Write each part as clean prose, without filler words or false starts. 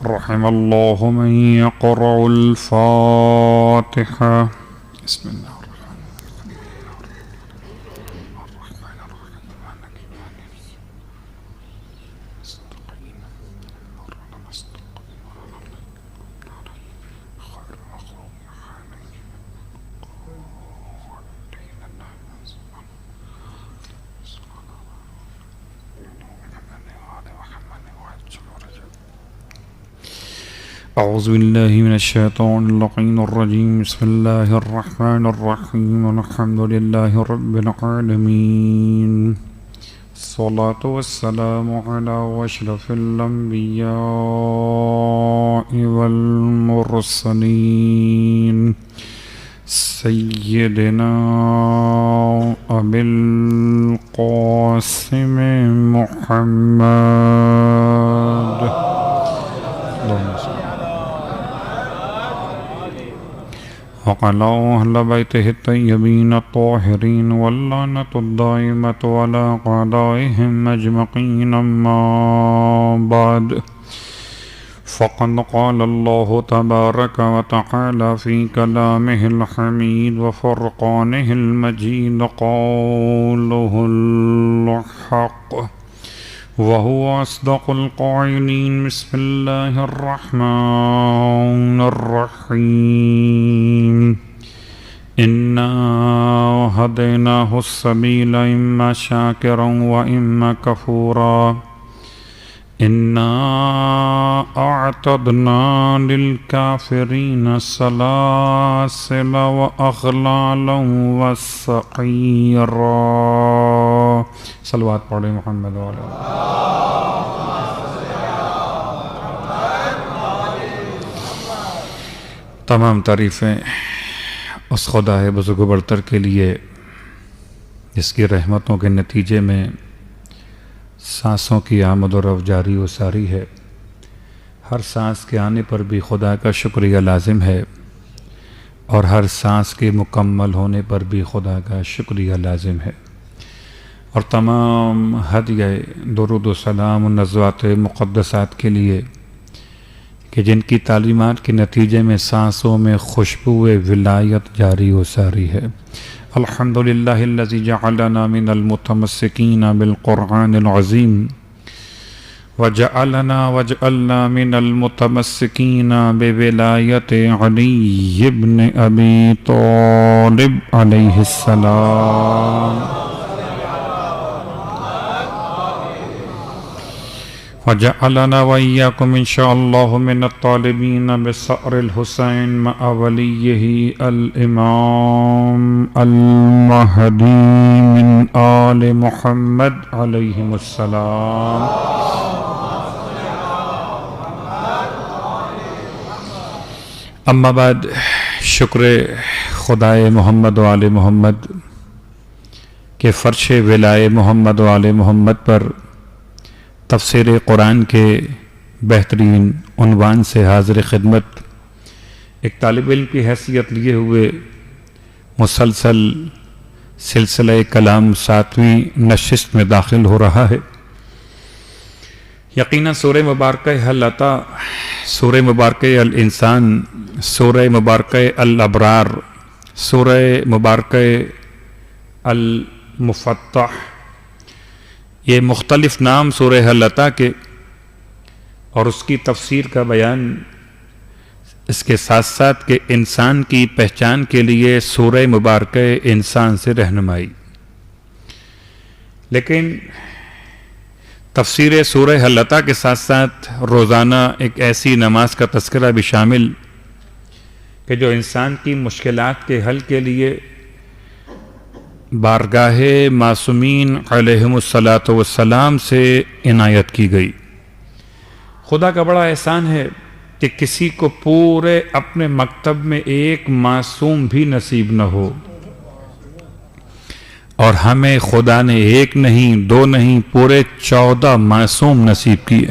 رحم اللہ من يقرأ الفاتحة بسم اللہ اعوذ باللہ من الشیطان اللعین الرجیم بسم اللہ الرحمن الرحیم الحمد للہ رب العالمین الصلاة والسلام علی اشرف الانبیاء والمرسلین سیدنا ابی القاسم محمد وعلى أهل بيته الطيبين الطاهرين واللعنة الدائمة على أعدائهم أجمعين أما بعد فقد قال الله تبارك وتعالى في كلامه الحميد وفرقانه المجيد قوله الحق وهو أصدق القائلين بسم الله الرحمن الرحيم إنا هديناه السبيل إما شاكرا وإما كفورا إنا أعتدنا للكافرين سلاسل وأغلالا وسعيرا صلوات پڑھیں محمد وعلیہ تمام تعریفیں اس خدا بزرگ و برتر کے لیے جس کی رحمتوں کے نتیجے میں سانسوں کی آمد و رفت جاری و ساری ہے. ہر سانس کے آنے پر بھی خدا کا شکریہ لازم ہے اور ہر سانس کے مکمل ہونے پر بھی خدا کا شکریہ لازم ہے. اور تمام ہدیہ درود و سلام و نزوات مقدسات کے لیے کہ جن کی تعلیمات کے نتیجے میں سانسوں میں خوشبو ولایت جاری و ساری ہے. الحمدللہ الذی جعلنا من المتمسکین بالقرآن العظیم وجعلنا من المتمسکین بولایت علی بن ابی طالب علیہ السلام وجعلنا وإياكم إن شاء الله من الطالبين بثأر الحسين مع وليه الإمام المهدي من آل محمد عليهم السلام. اما بعد شکر خدائے محمد و آل محمد کے فرش ولائے محمد و آل محمد پر تفسیر قرآن کے بہترین عنوان سے حاضر خدمت ایک طالب علم کی حیثیت لیے ہوئے مسلسل سلسلہ کلام 7ویں نشست میں داخل ہو رہا ہے. یقیناً سورہ مبارکہ حل عطا، سورہ مبارکہ الانسان، سورہ مبارکہ الابرار، سورہ مبارکہ المفتح، یہ مختلف نام سورہ حل عطا کے اور اس کی تفسیر کا بیان اس کے ساتھ ساتھ کہ انسان کی پہچان کے لیے سورہ مبارکہ انسان سے رہنمائی. لیکن تفسیر سورہ حل عطا کے ساتھ ساتھ روزانہ ایک ایسی نماز کا تذکرہ بھی شامل کہ جو انسان کی مشکلات کے حل کے لیے بارگاہ معصومین علیہم الصلاۃ سے عنایت کی گئی. خدا کا بڑا احسان ہے کہ کسی کو پورے اپنے مکتب میں ایک معصوم بھی نصیب نہ ہو. اور ہمیں خدا نے ایک نہیں دو نہیں پورے 14 معصوم نصیب کیے.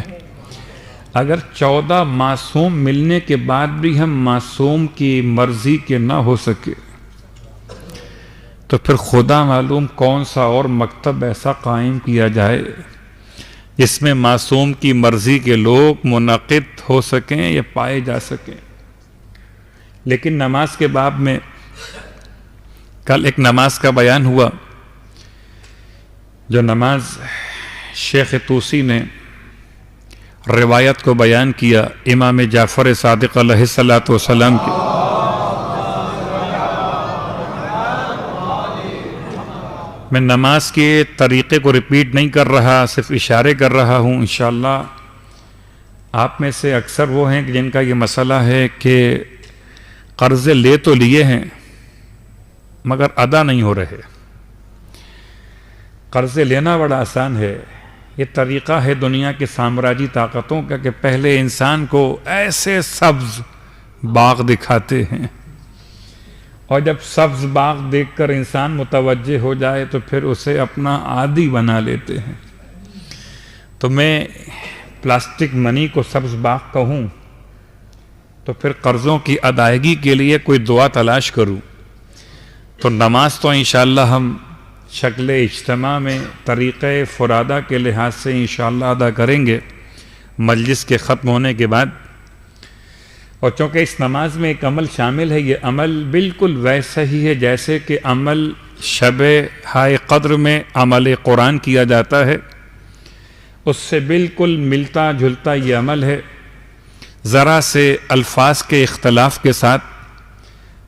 اگر 14 معصوم ملنے کے بعد بھی ہم معصوم کی مرضی کے نہ ہو سکے تو پھر خدا معلوم کون سا اور مکتب ایسا قائم کیا جائے جس میں معصوم کی مرضی کے لوگ منعقد ہو سکیں یا پائے جا سکیں. لیکن نماز کے باب میں کل ایک نماز کا بیان ہوا جو نماز شیخ طوسی نے روایت کو بیان کیا امام جعفر صادق علیہ السلام کی. میں نماز کے طریقے کو ریپیٹ نہیں کر رہا، صرف اشارے کر رہا ہوں. انشاءاللہ آپ میں سے اکثر وہ ہیں جن کا یہ مسئلہ ہے کہ قرضے لے تو لیے ہیں مگر ادا نہیں ہو رہے. قرضے لینا بڑا آسان ہے. یہ طریقہ ہے دنیا کے سامراجی طاقتوں کا کہ پہلے انسان کو ایسے سبز باغ دکھاتے ہیں اور جب سبز باغ دیکھ کر انسان متوجہ ہو جائے تو پھر اسے اپنا عادی بنا لیتے ہیں. تو میں پلاسٹک منی کو سبز باغ کہوں تو پھر قرضوں کی ادائیگی کے لیے کوئی دعا تلاش کروں. تو نماز تو انشاءاللہ ہم شکل اجتماع میں طریقہ فرادہ کے لحاظ سے انشاءاللہ ادا کریں گے مجلس کے ختم ہونے کے بعد. اور چونکہ اس نماز میں ایک عمل شامل ہے، یہ عمل بالکل ویسا ہی ہے جیسے کہ عمل شب ہائے قدر میں عمل قرآن کیا جاتا ہے، اس سے بالکل ملتا جلتا یہ عمل ہے. ذرا سے الفاظ کے اختلاف کے ساتھ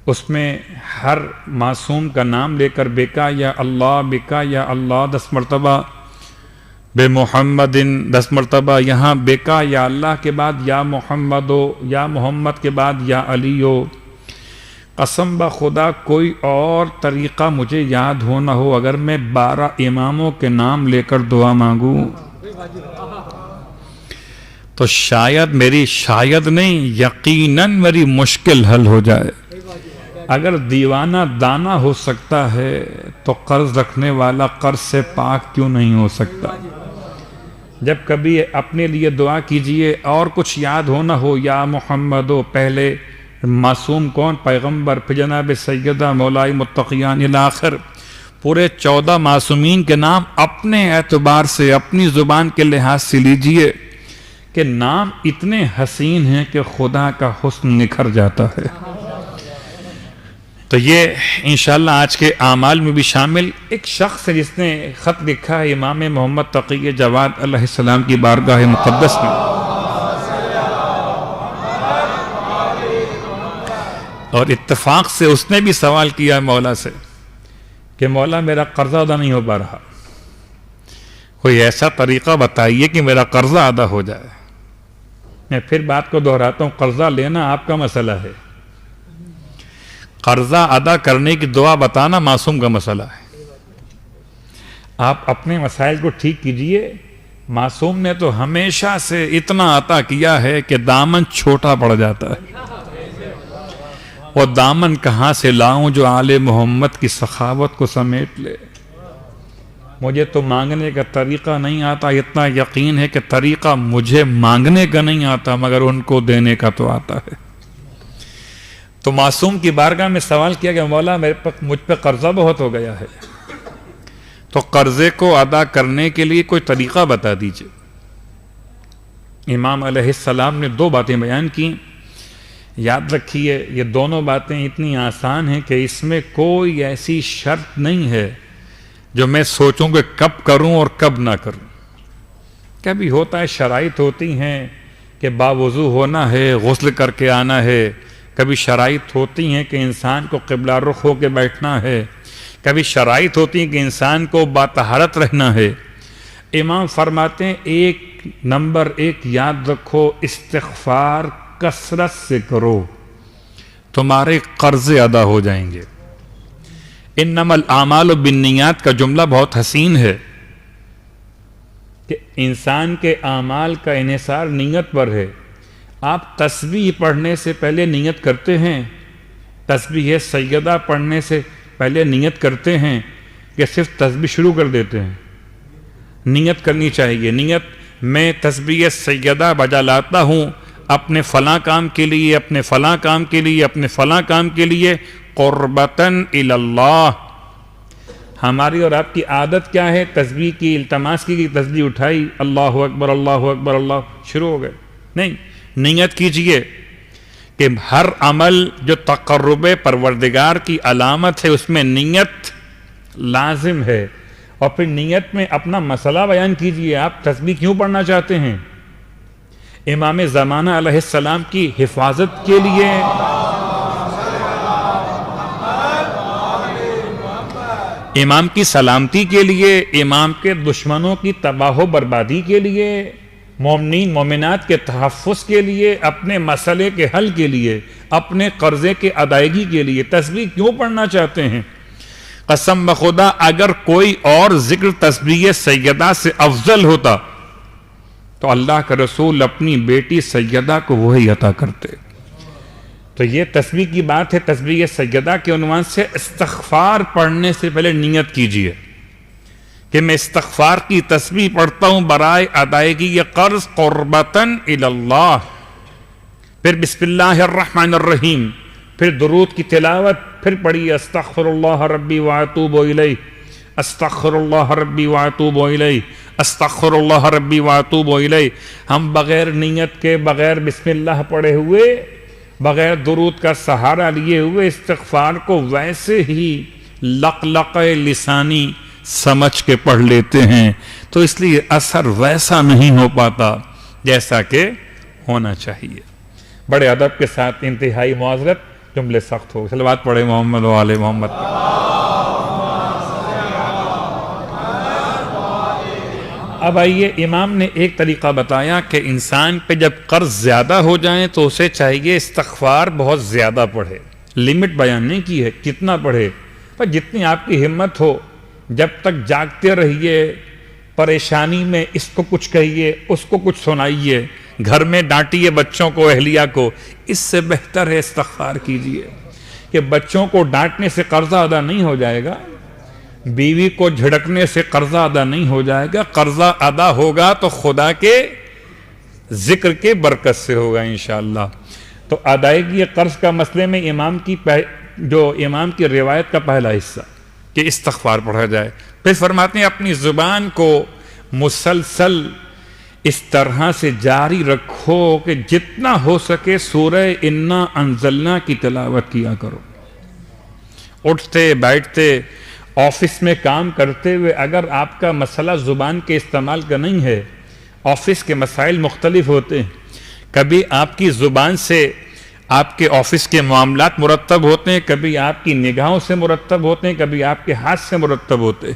اس میں ہر معصوم کا نام لے کر بکا یا اللہ 10 مرتبہ، بے محمد 10 مرتبہ، یہاں بکا یا اللہ کے بعد یا محمد ہو، یا محمد کے بعد یا علی ہو. قسم بخدا کوئی اور طریقہ مجھے یاد ہو نہ ہو اگر میں 12 اماموں کے نام لے کر دعا مانگوں تو شاید نہیں یقیناً میری مشکل حل ہو جائے. اگر دیوانہ دانہ ہو سکتا ہے تو قرض رکھنے والا قرض سے پاک کیوں نہیں ہو سکتا؟ جب کبھی اپنے لیے دعا کیجئے اور کچھ یاد ہو نہ ہو، یا محمد ہو، پہلے معصوم کون؟ پیغمبر، پھر جناب سیدہ مولائی متقیان الاخر، پورے 14 معصومین کے نام اپنے اعتبار سے اپنی زبان کے لحاظ سے لیجئے کہ نام اتنے حسین ہیں کہ خدا کا حسن نکھر جاتا ہے. تو یہ انشاءاللہ آج کے اعمال میں بھی شامل. ایک شخص ہے جس نے خط لکھا ہے امام محمد تقی جواد علیہ السلام کی بارگاہ مقدس میں، اور اتفاق سے اس نے بھی سوال کیا ہے مولا سے کہ مولا میرا قرضہ ادا نہیں ہو پا رہا، کوئی ایسا طریقہ بتائیے کہ میرا قرضہ ادا ہو جائے. میں پھر بات کو دہراتا ہوں، قرضہ لینا آپ کا مسئلہ ہے، قرضہ ادا کرنے کی دعا بتانا معصوم کا مسئلہ ہے. آپ اپنے مسائل کو ٹھیک کیجئے. معصوم نے تو ہمیشہ سے اتنا عطا کیا ہے کہ دامن چھوٹا پڑ جاتا ہے. وہ دامن کہاں سے لاؤں جو آل محمد کی سخاوت کو سمیٹ لے. مجھے تو مانگنے کا طریقہ نہیں آتا، اتنا یقین ہے کہ طریقہ مجھے مانگنے کا نہیں آتا مگر ان کو دینے کا تو آتا ہے. تو معصوم کی بارگاہ میں سوال کیا کہ مولا مجھ پہ قرضہ بہت ہو گیا ہے، تو قرضے کو ادا کرنے کے لیے کوئی طریقہ بتا دیجئے. امام علیہ السلام نے 2 باتیں بیان کی. یاد رکھیے یہ دونوں باتیں اتنی آسان ہیں کہ اس میں کوئی ایسی شرط نہیں ہے جو میں سوچوں کہ کب کروں اور کب نہ کروں. کبھی ہوتا ہے شرائط ہوتی ہیں کہ باوضو ہونا ہے، غسل کر کے آنا ہے. کبھی شرائط ہوتی ہیں کہ انسان کو قبلہ رخ ہو کے بیٹھنا ہے. کبھی شرائط ہوتی ہیں کہ انسان کو باطہارت رہنا ہے. امام فرماتے ہیں 1 یاد رکھو، استغفار کثرت سے کرو، تمہارے قرضے ادا ہو جائیں گے. انما الاعمال بالنیات کا جملہ بہت حسین ہے کہ انسان کے اعمال کا انحصار نیت پر ہے. آپ تسبیح پڑھنے سے پہلے نیت کرتے ہیں، تسبیح سیدہ پڑھنے سے پہلے نیت کرتے ہیں، کہ صرف تسبیح شروع کر دیتے ہیں. نیت کرنی چاہیے. نیت میں تسبیح سیدہ بجا لاتا ہوں اپنے فلاں کام کے لیے، اپنے فلاں کام کے لیے، اپنے فلاں کام کے لیے، قربتاً الی اللہ. ہماری اور آپ کی عادت کیا ہے؟ تسبیح کی التماس کی، تسبیح اٹھائی، اللہ اکبر اللہ اکبر، اللہ شروع ہو گئے. نہیں، نیت کیجئے کہ ہر عمل جو تقرب پروردگار کی علامت ہے اس میں نیت لازم ہے. اور پھر نیت میں اپنا مسئلہ بیان کیجئے. آپ تسبیح کیوں پڑھنا چاہتے ہیں؟ امام زمانہ علیہ السلام کی حفاظت کے لیے، امام کی سلامتی کے لیے، امام کے دشمنوں کی تباہ و بربادی کے لیے، مومنین مومنات کے تحفظ کے لیے، اپنے مسئلے کے حل کے لیے، اپنے قرضے کے ادائیگی کے لیے تسبیح کیوں پڑھنا چاہتے ہیں؟ قسم بخدا اگر کوئی اور ذکر تسبیح سیدہ سے افضل ہوتا تو اللہ کا رسول اپنی بیٹی سیدہ کو وہی عطا کرتے. تو یہ تسبیح کی بات ہے. تسبیح سیدہ کے عنوان سے استغفار پڑھنے سے پہلے نیت کیجئے کہ میں استغفار کی تسبیح پڑھتا ہوں برائے ادائیگی یہ قرض، قربتاً الی اللہ. پھر بسم اللہ الرحمن الرحیم، پھر درود کی تلاوت، پھر پڑھیے استغفر اللہ ربی واتوب الیہ، استغفر اللہ ربی واتوب الیہ، استغفر اللہ ربی واتوب الیہ. ہم بغیر نیت کے، بغیر بسم اللہ پڑھے ہوئے، بغیر درود کا سہارا لیے ہوئے استغفار کو ویسے ہی لقلقہ لسانی سمجھ کے پڑھ لیتے ہیں. تو اس لیے اثر ویسا نہیں ہو پاتا جیسا کہ ہونا چاہیے. بڑے ادب کے ساتھ، انتہائی معذرت، جملے سخت ہو. صلوات پڑھے محمد و آل محمد. اب آئیے، امام نے ایک طریقہ بتایا کہ انسان پہ جب قرض زیادہ ہو جائیں تو اسے چاہیے استغفار بہت زیادہ پڑھے. لمٹ بیان نہیں کی ہے کتنا پڑھے، پر جتنی آپ کی ہمت ہو. جب تک جاگتے رہیے، پریشانی میں اس کو کچھ کہیے، اس کو کچھ سنائیے، گھر میں ڈانٹیے بچوں کو، اہلیہ کو. اس سے بہتر ہے استغفار کیجئے. کہ بچوں کو ڈانٹنے سے قرضہ ادا نہیں ہو جائے گا، بیوی کو جھڑکنے سے قرضہ ادا نہیں ہو جائے گا. قرضہ ادا ہوگا تو خدا کے ذکر کے برکت سے ہوگا انشاءاللہ. تو ادائیگی قرض کا مسئلے میں امام کی روایت کا پہلا حصہ کہ استغفار پڑھا جائے. پھر فرماتے ہیں اپنی زبان کو مسلسل اس طرح سے جاری رکھو کہ جتنا ہو سکے سورہ انا انزلنا کی تلاوت کیا کرو. اٹھتے بیٹھتے، آفس میں کام کرتے ہوئے اگر آپ کا مسئلہ زبان کے استعمال کا نہیں ہے، آفس کے مسائل مختلف ہوتے ہیں. کبھی آپ کی زبان سے آپ کے آفس کے معاملات مرتب ہوتے ہیں، کبھی آپ کی نگاہوں سے مرتب ہوتے ہیں، کبھی آپ کے ہاتھ سے مرتب ہوتے ہیں.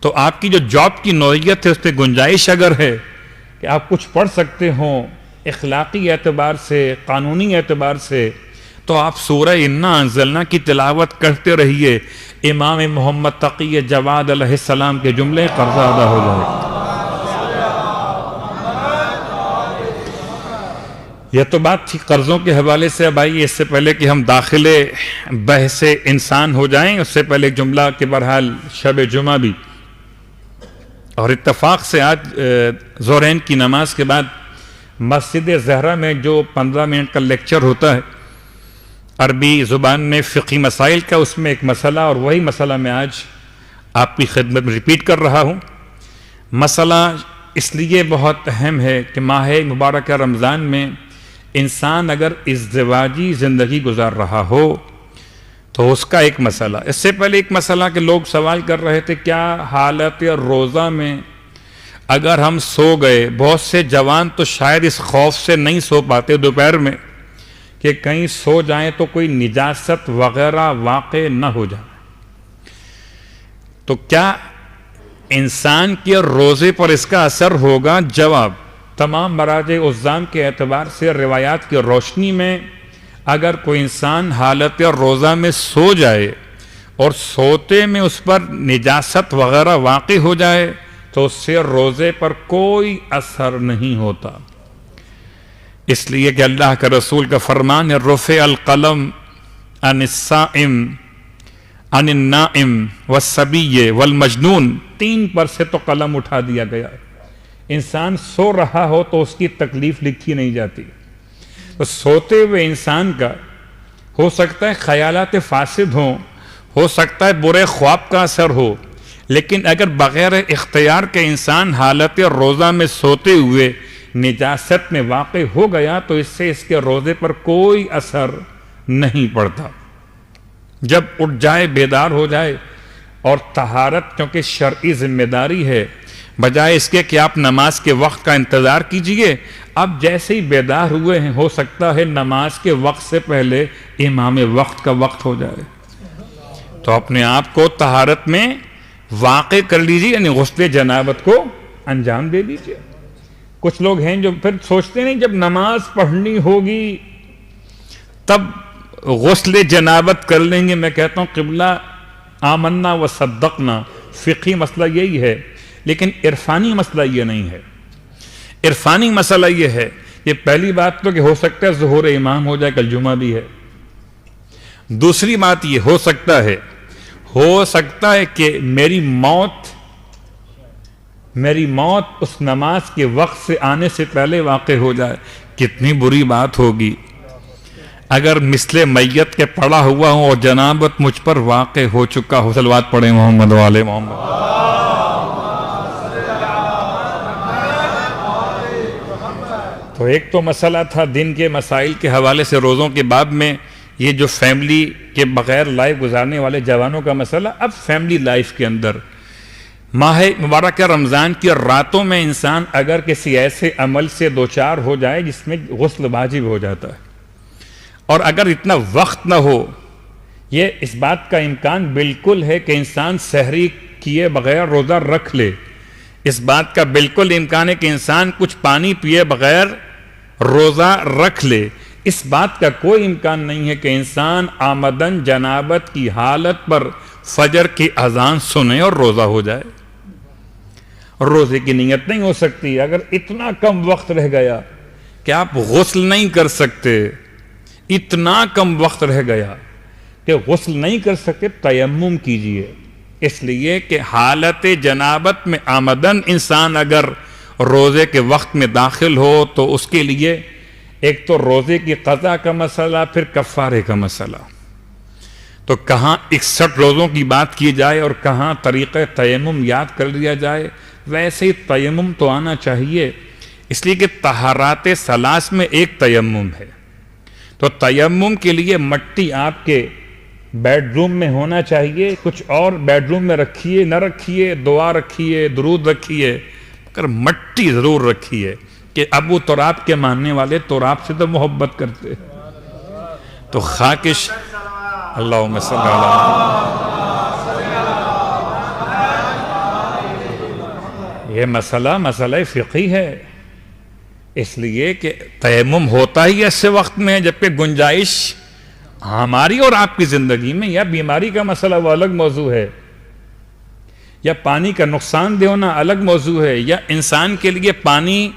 تو آپ کی جو جاب کی نوعیت ہے اس پہ گنجائش اگر ہے کہ آپ کچھ پڑھ سکتے ہوں اخلاقی اعتبار سے، قانونی اعتبار سے، تو آپ سورہ انا انزلنا کی تلاوت کرتے رہیے. امام محمد تقی جواد علیہ السلام کے جملے قرضہ ادا ہو جائے. یہ تو بات تھی قرضوں کے حوالے سے. اب آئیے، اس سے پہلے کہ ہم داخل بحث انسان ہو جائیں، اس سے پہلے ایک جملہ کہ بہرحال شب جمعہ بھی، اور اتفاق سے آج ظہرین کی نماز کے بعد مسجد زہرا میں جو 15 منٹ کا لیکچر ہوتا ہے عربی زبان میں فقہی مسائل کا، اس میں ایک مسئلہ، اور وہی مسئلہ میں آج آپ کی خدمت میں ریپیٹ کر رہا ہوں. مسئلہ اس لیے بہت اہم ہے کہ ماہ مبارکہ رمضان میں انسان اگر ازدواجی زندگی گزار رہا ہو تو اس کا ایک مسئلہ. اس سے پہلے ایک مسئلہ کہ لوگ سوال کر رہے تھے کیا حالت روزہ میں اگر ہم سو گئے، بہت سے جوان تو شاید اس خوف سے نہیں سو پاتے دوپہر میں کہ کہیں سو جائیں تو کوئی نجاست وغیرہ واقع نہ ہو جائے، تو کیا انسان کے روزے پر اس کا اثر ہوگا؟ جواب، تمام مراجع الزام کے اعتبار سے روایات کی روشنی میں اگر کوئی انسان حالت روزہ میں سو جائے اور سوتے میں اس پر نجاست وغیرہ واقع ہو جائے تو اس سے روزے پر کوئی اثر نہیں ہوتا. اس لیے کہ اللہ کا رسول کا فرمان ہے رفع القلم عن الصائم عن النائم والصبی والمجنون، 3 پر سے تو قلم اٹھا دیا گیا۔ انسان سو رہا ہو تو اس کی تکلیف لکھی نہیں جاتی، تو سوتے ہوئے انسان کا ہو سکتا ہے خیالات فاسد ہوں، ہو سکتا ہے برے خواب کا اثر ہو، لیکن اگر بغیر اختیار کے انسان حالت روزہ میں سوتے ہوئے نجاست میں واقع ہو گیا تو اس سے اس کے روزے پر کوئی اثر نہیں پڑتا۔ جب اٹھ جائے، بیدار ہو جائے، اور طہارت کیونکہ شرعی ذمہ داری ہے، بجائے اس کے کہ آپ نماز کے وقت کا انتظار کیجئے، اب جیسے ہی بیدار ہوئے ہیں ہو سکتا ہے نماز کے وقت سے پہلے امام وقت کا وقت ہو جائے، تو اپنے آپ کو طہارت میں واقع کر لیجئے، یعنی غسل جنابت کو انجام دے دیجئے۔ کچھ لوگ ہیں جو پھر سوچتے نہیں جب نماز پڑھنی ہوگی تب غسل جنابت کر لیں گے۔ میں کہتا ہوں قبلہ آمنا و صدقنا فقہی مسئلہ یہی ہے، لیکن عرفانی مسئلہ یہ نہیں ہے۔ عرفانی مسئلہ یہ ہے، یہ پہلی بات تو کہ ہو سکتا ہے ظہور امام ہو جائے، کل جمعہ بھی ہے۔ دوسری بات یہ ہو سکتا ہے کہ میری موت اس نماز کے وقت سے آنے سے پہلے واقع ہو جائے۔ کتنی بری بات ہوگی اگر مثل میت کے پڑا ہوا ہوں اور جنابت مجھ پر واقع ہو چکا ہو۔ صلوات پڑھیں محمد والے محمد۔ تو ایک تو مسئلہ تھا دن کے مسائل کے حوالے سے روزوں کے باب میں، یہ جو فیملی کے بغیر لائف گزارنے والے جوانوں کا مسئلہ۔ اب فیملی لائف کے اندر ماہ مبارکہ رمضان کی راتوں میں انسان اگر کسی ایسے عمل سے دوچار ہو جائے جس میں غسل واجب ہو جاتا ہے، اور اگر اتنا وقت نہ ہو، یہ اس بات کا امکان بالکل ہے کہ انسان سحری کیے بغیر روزہ رکھ لے، اس بات کا بالکل امکان ہے کہ انسان کچھ پانی پیے بغیر روزہ رکھ لے، اس بات کا کوئی امکان نہیں ہے کہ انسان آمدن جنابت کی حالت پر فجر کی اذان سنے اور روزہ ہو جائے۔ روزے کی نیت نہیں ہو سکتی اگر اتنا کم وقت رہ گیا کہ آپ غسل نہیں کر سکتے، اتنا کم وقت رہ گیا کہ غسل نہیں کر سکتے، تیمم کیجئے، اس لیے کہ حالت جنابت میں آمدن انسان اگر روزے کے وقت میں داخل ہو تو اس کے لیے ایک تو روزے کی قضا کا مسئلہ، پھر کفارے کا مسئلہ۔ تو کہاں 61 روزوں کی بات کی جائے اور کہاں طریقہ تیمم یاد کر لیا جائے، ویسے ہی تیمم تو آنا چاہیے، اس لیے کہ طہارات ثلاث میں ایک تیمم ہے۔ تو تیمم کے لیے مٹی آپ کے بیڈ روم میں ہونا چاہیے، کچھ اور بیڈ روم میں رکھیے نہ رکھیے، دعا رکھیے، درود رکھیے، مگر مٹی ضرور رکھیے کہ ابو تراب کے ماننے والے تراب سے تو محبت کرتے، تو خاکش اللہم صلی اللہ۔ یہ مسئلہ فقہی ہے، اس لیے کہ تیمم ہوتا ہی ایسے وقت میں جبکہ گنجائش ہماری اور آپ کی زندگی میں، یا بیماری کا مسئلہ وہ الگ موضوع ہے، یا پانی کا نقصان دہ ہونا الگ موضوع ہے، یا انسان کے لیے پانی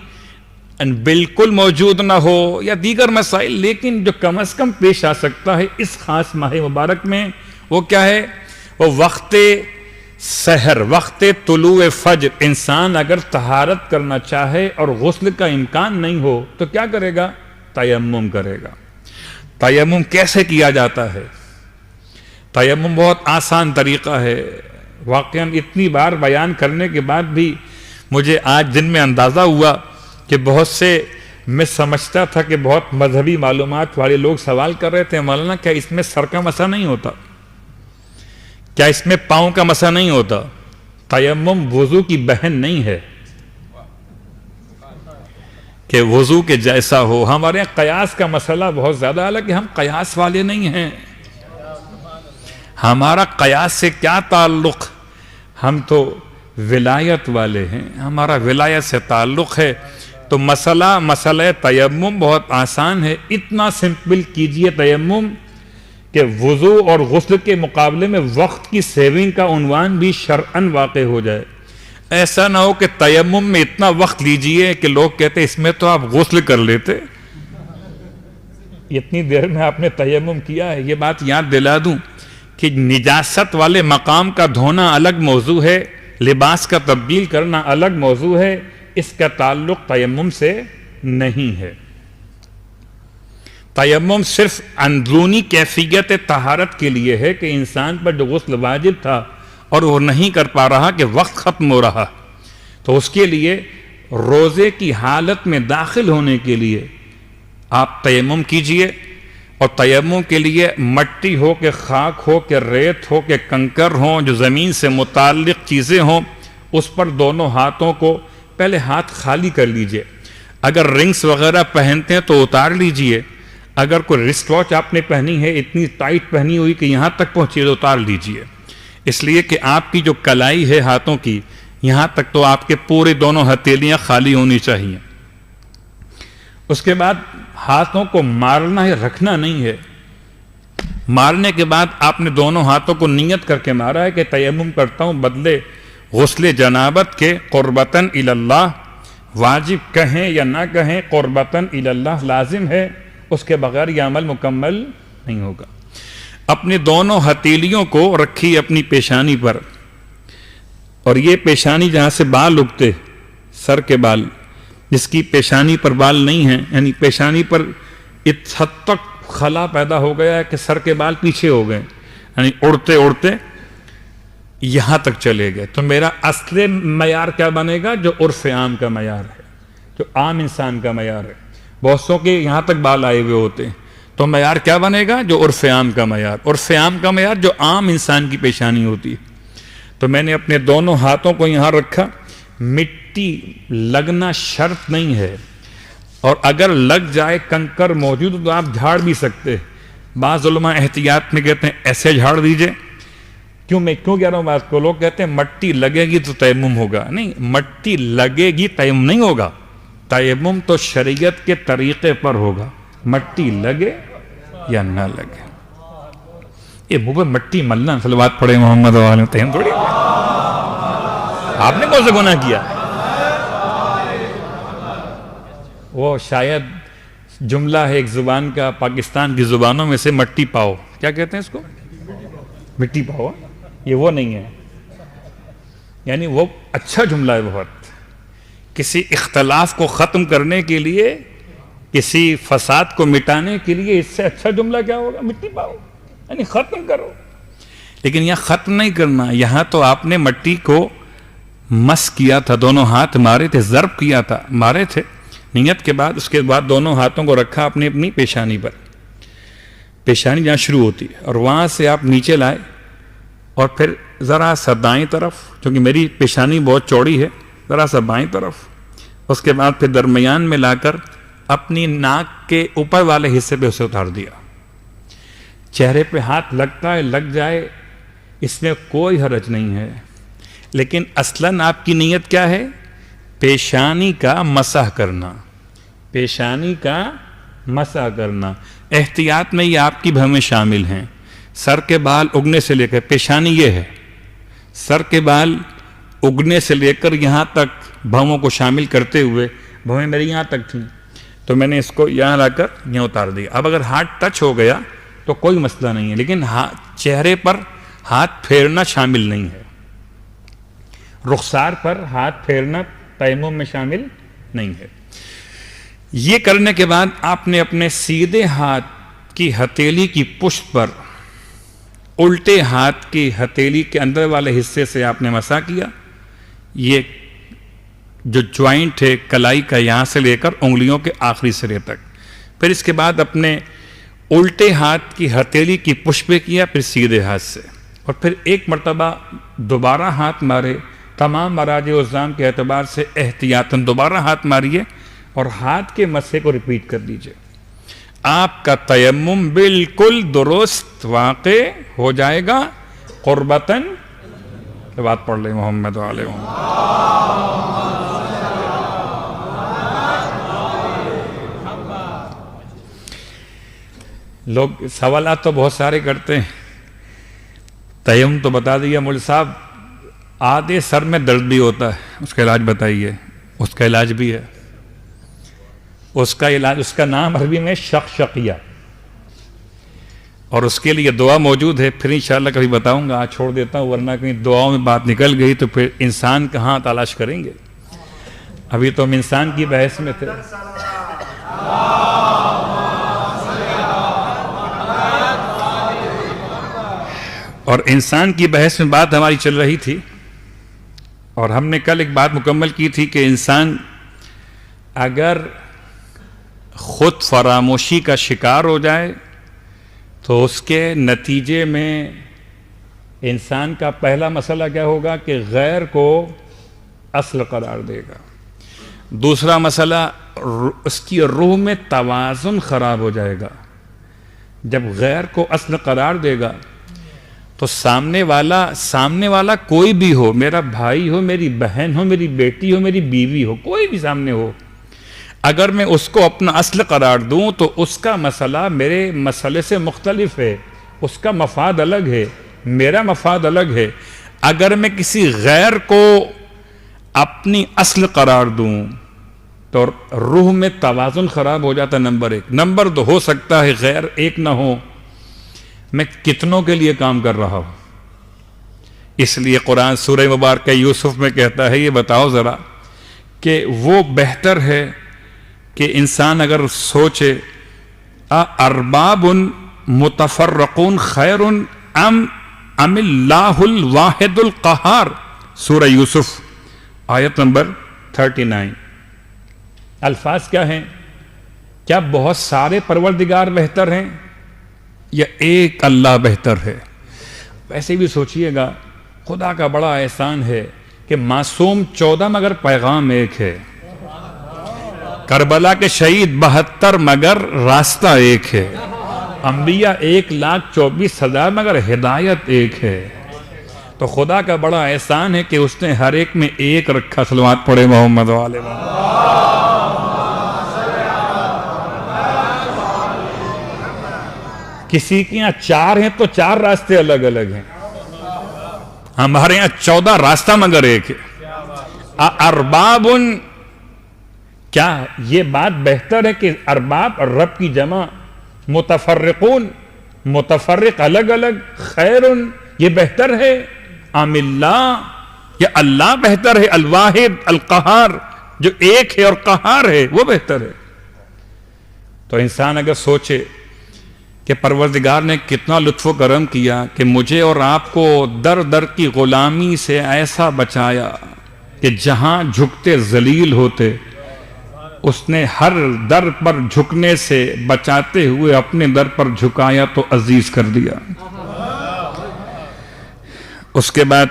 بالکل موجود نہ ہو، یا دیگر مسائل، لیکن جو کم از کم پیش آ سکتا ہے اس خاص ماہ مبارک میں وہ کیا ہے؟ وہ وقت سحر، وقت طلوع فجر۔ انسان اگر طہارت کرنا چاہے اور غسل کا امکان نہیں ہو تو کیا کرے گا؟ تیمم کرے گا۔ تیمم کیسے کیا جاتا ہے؟ تیمم بہت آسان طریقہ ہے، واقعاً اتنی بار بیان کرنے کے بعد بھی مجھے آج دن میں اندازہ ہوا کہ بہت سے، میں سمجھتا تھا کہ بہت مذہبی معلومات والے لوگ سوال کر رہے تھے، مولانا کیا اس میں سر کا مسا نہیں ہوتا؟ کیا اس میں پاؤں کا مسا نہیں ہوتا؟ تیمم وضو کی بہن نہیں ہے کہ وضو کے جیسا ہو۔ ہمارے یہاں قیاس کا مسئلہ بہت زیادہ، حالانکہ ہم قیاس والے نہیں ہیں، ہمارا قیاس سے کیا تعلق، ہم تو ولایت والے ہیں، ہمارا ولایت سے تعلق ہے۔ تو مسئلہ تیمم بہت آسان ہے، اتنا سمپل کیجئے تیمم کہ وضو اور غسل کے مقابلے میں وقت کی سیونگ کا عنوان بھی شرعاً واقع ہو جائے۔ ایسا نہ ہو کہ تیمم میں اتنا وقت لیجئے کہ لوگ کہتے اس میں تو آپ غسل کر لیتے، اتنی دیر میں آپ نے تیمم کیا ہے۔ یہ بات یاد دلا دوں کہ کہ نجاست والے مقام کا دھونا الگ موضوع ہے، لباس کا تبدیل کرنا الگ موضوع ہے، اس کا تعلق تیمم سے نہیں ہے۔ تیمم صرف اندرونی کیفیت طہارت کے لیے ہے کہ انسان پر جو غسل واجب تھا اور وہ نہیں کر پا رہا کہ وقت ختم ہو رہا، تو اس کے لیے روزے کی حالت میں داخل ہونے کے لیے آپ تیمم کیجئے، اور تیمم کے لیے مٹی ہو کہ خاک ہو کہ ریت ہو کہ کنکر ہوں، جو زمین سے متعلق چیزیں ہوں، اس پر دونوں ہاتھوں کو پہلے ہاتھ خالی کر لیجئے۔ اگر رنگز وغیرہ پہنتے ہیں تو اتار لیجئے، اگر کوئی رسٹ واچ آپ نے پہنی ہے اتنی ٹائٹ پہنی ہوئی کہ یہاں تک پہنچی تو اتار لیجئے، اس لیے کہ آپ کی جو کلائی ہے ہاتھوں کی یہاں تک تو آپ کے پورے دونوں ہتھیلیاں خالی ہونی چاہیے۔ اس کے بعد ہاتھوں کو مارنا ہے، رکھنا نہیں ہے۔ مارنے کے بعد آپ نے دونوں ہاتھوں کو نیت کر کے مارا ہے کہ تیمم کرتا ہوں بدلے غسل جنابت کے قربتاً الی اللہ، واجب کہیں یا نہ کہیں قربتاً الی اللہ لازم ہے، اس کے بغیر یہ عمل مکمل نہیں ہوگا۔ اپنے دونوں ہتھیلیوں کو رکھی اپنی پیشانی پر، اور یہ پیشانی جہاں سے بال اگتے، سر کے بال، جس کی پیشانی پر بال نہیں ہیں، یعنی پیشانی پر اس حد تک خلا پیدا ہو گیا ہے کہ سر کے بال پیچھے ہو گئے، یعنی اڑتے اڑتے یہاں تک چلے گئے، تو میرا اصل معیار کیا بنے گا؟ جو عرف عام کا معیار ہے، جو عام انسان کا معیار ہے۔ بہت سو کے یہاں تک بال آئے ہوئے ہوتے ہیں، تو معیار کیا بنے گا؟ جو عرف عام کا معیار، عرف عام کا معیار جو عام انسان کی پیشانی ہوتی ہے۔ تو میں نے اپنے دونوں ہاتھوں کو یہاں رکھا، مٹی لگنا شرط نہیں ہے، اور اگر لگ جائے کنکر موجود تو آپ جھاڑ بھی سکتے۔ بعض علماء احتیاط میں کہتے ہیں ایسے جھاڑ دیجئے۔ میں کیوں کہہ رہا ہوں بات کو؟ لوگ کہتے ہیں مٹی لگے گی تو تیمم ہوگا، نہیں، مٹی لگے گی تیمم نہیں ہوگا، تیمم تو شریعت کے طریقے پر ہوگا، مٹی لگے یا نہ لگے۔ یہ منہ پہ مٹی ملنا، صلوات پڑھے محمد علیہ تیمم تھوڑی، آپ نے کون سے گناہ کیا؟ وہ شاید جملہ ہے ایک زبان کا، پاکستان کی زبانوں میں سے، مٹی پاؤ، کیا کہتے ہیں اس کو؟ مٹی پاؤ، یہ وہ نہیں ہے، یعنی وہ اچھا جملہ ہے بہت، کسی اختلاف کو ختم کرنے کے لیے، کسی فساد کو مٹانے کے لیے اس سے اچھا جملہ کیا ہوگا؟ مٹی پاؤ، یعنی ختم کرو۔ لیکن یہاں ختم نہیں کرنا، یہاں تو آپ نے مٹی کو مس کیا تھا، دونوں ہاتھ مارے تھے، ضرب کیا تھا، مارے تھے نیت کے بعد، اس کے بعد دونوں ہاتھوں کو رکھا اپنی اپنی پیشانی پر، پیشانی جہاں شروع ہوتی ہے، اور وہاں سے آپ نیچے لائے، اور پھر ذرا سا دائیں طرف، چونکہ میری پیشانی بہت چوڑی ہے، ذرا سا بائیں طرف، اس کے بعد پھر درمیان میں لا کر اپنی ناک کے اوپر والے حصے پہ اسے اتار دیا۔ چہرے پہ ہاتھ لگتا ہے، لگ جائے، اس میں کوئی حرج نہیں ہے، لیکن اصلاً آپ کی نیت کیا ہے؟ پیشانی کا مسح کرنا، پیشانی کا مسح کرنا۔ احتیاط میں یہ آپ کی بھویں شامل ہیں، سر کے بال اگنے سے لے کر، پیشانی یہ ہے، سر کے بال اگنے سے لے کر یہاں تک بھووں کو شامل کرتے ہوئے، بھویں میری یہاں تک تھیں، تو میں نے اس کو یہاں لا کر یہاں اتار دیا۔ اب اگر ہاتھ ٹچ ہو گیا تو کوئی مسئلہ نہیں ہے، لیکن چہرے پر ہاتھ پھیرنا شامل نہیں ہے، رخسار پر ہاتھ پھیرنا تیمم میں شامل نہیں ہے۔ یہ کرنے کے بعد آپ نے اپنے سیدھے ہاتھ کی ہتھیلی کی پشت پر الٹے ہاتھ کی ہتھیلی کے اندر والے حصے سے آپ نے مسح کیا، یہ جو جوائنٹ ہے کلائی کا، یہاں سے لے کر انگلیوں کے آخری سرے تک۔ پھر اس کے بعد اپنے الٹے ہاتھ کی ہتھیلی کی پشت پہ کیا، پھر سیدھے ہاتھ سے، اور پھر ایک مرتبہ دوبارہ ہاتھ مارے۔ تمام مراجع الزام کے اعتبار سے احتیاطاً دوبارہ ہاتھ ماریے اور ہاتھ کے مسے کو ریپیٹ کر دیجئے۔ آپ کا تیمم بالکل درست واقع ہو جائے گا، قربتاً، بات پڑھ لیں محمد علیہ وسلم۔ لوگ سوالات تو بہت سارے کرتے ہیں، تیمم تو بتا دیا مول صاحب، آدھے سر میں درد بھی ہوتا ہے، اس کا علاج بتائیے۔ اس کا علاج بھی ہے، اس کا علاج، اس کا نام عربی میں شقشقیہ، اور اس کے لیے دعا موجود ہے، پھر انشاءاللہ کبھی بتاؤں گا، آج چھوڑ دیتا ہوں، ورنہ کہیں دعاؤں میں بات نکل گئی تو پھر انسان کہاں تلاش کریں گے؟ ابھی تو ہم انسان کی بحث میں تھے۔ اور انسان کی بحث میں بات ہماری چل رہی تھی، اور ہم نے کل ایک بات مکمل کی تھی کہ انسان اگر خود فراموشی کا شکار ہو جائے تو اس کے نتیجے میں انسان کا پہلا مسئلہ کیا ہوگا کہ غیر کو اصل قرار دے گا۔ دوسرا مسئلہ اس کی روح میں توازن خراب ہو جائے گا۔ جب غیر کو اصل قرار دے گا تو سامنے والا کوئی بھی ہو، میرا بھائی ہو، میری بہن ہو، میری بیٹی ہو، میری بیوی ہو، کوئی بھی سامنے ہو، اگر میں اس کو اپنا اصل قرار دوں تو اس کا مسئلہ میرے مسئلے سے مختلف ہے، اس کا مفاد الگ ہے، میرا مفاد الگ ہے۔ اگر میں کسی غیر کو اپنی اصل قرار دوں تو روح میں توازن خراب ہو جاتا ہے، نمبر ایک۔ نمبر دو، ہو سکتا ہے غیر ایک نہ ہو، میں کتنوں کے لیے کام کر رہا ہوں۔ اس لیے قرآن سورہ مبارکہ یوسف میں کہتا ہے، یہ بتاؤ ذرا کہ وہ بہتر ہے کہ انسان اگر سوچے ارباب متفرقون خیر ام اللہ الواحد القہار، سورہ یوسف آیت نمبر 39۔ الفاظ کیا ہیں؟ کیا بہت سارے پروردگار بہتر ہیں یا ایک اللہ بہتر ہے؟ ویسے بھی سوچئے گا، خدا کا بڑا احسان ہے کہ معصوم 14 مگر پیغام ایک ہے، کربلا کے شہید 72 مگر راستہ ایک ہے، انبیاء 1,24,000 مگر ہدایت ایک ہے۔ تو خدا کا بڑا احسان ہے کہ اس نے ہر ایک میں ایک رکھا۔ صلوات پڑھے محمد والے محمد۔ کسی کے یہاں 4 ہیں تو 4 راستے الگ الگ ہیں، ہمارے یہاں 14 راستہ مگر ایک ہے۔ ارباب، کیا یہ بات بہتر ہے کہ ارباب رب کی جمع، متفرقون متفرق الگ الگ، خیر یہ بہتر ہے، ام اللہ یا اللہ بہتر ہے، الواحد القہار جو ایک ہے اور قہار ہے وہ بہتر ہے۔ تو انسان اگر سوچے کہ پروردگار نے کتنا لطف و کرم کیا کہ مجھے اور آپ کو در در کی غلامی سے ایسا بچایا کہ جہاں جھکتے ذلیل ہوتے، اس نے ہر در پر جھکنے سے بچاتے ہوئے اپنے در پر جھکایا تو عزیز کر دیا۔ اس کے بعد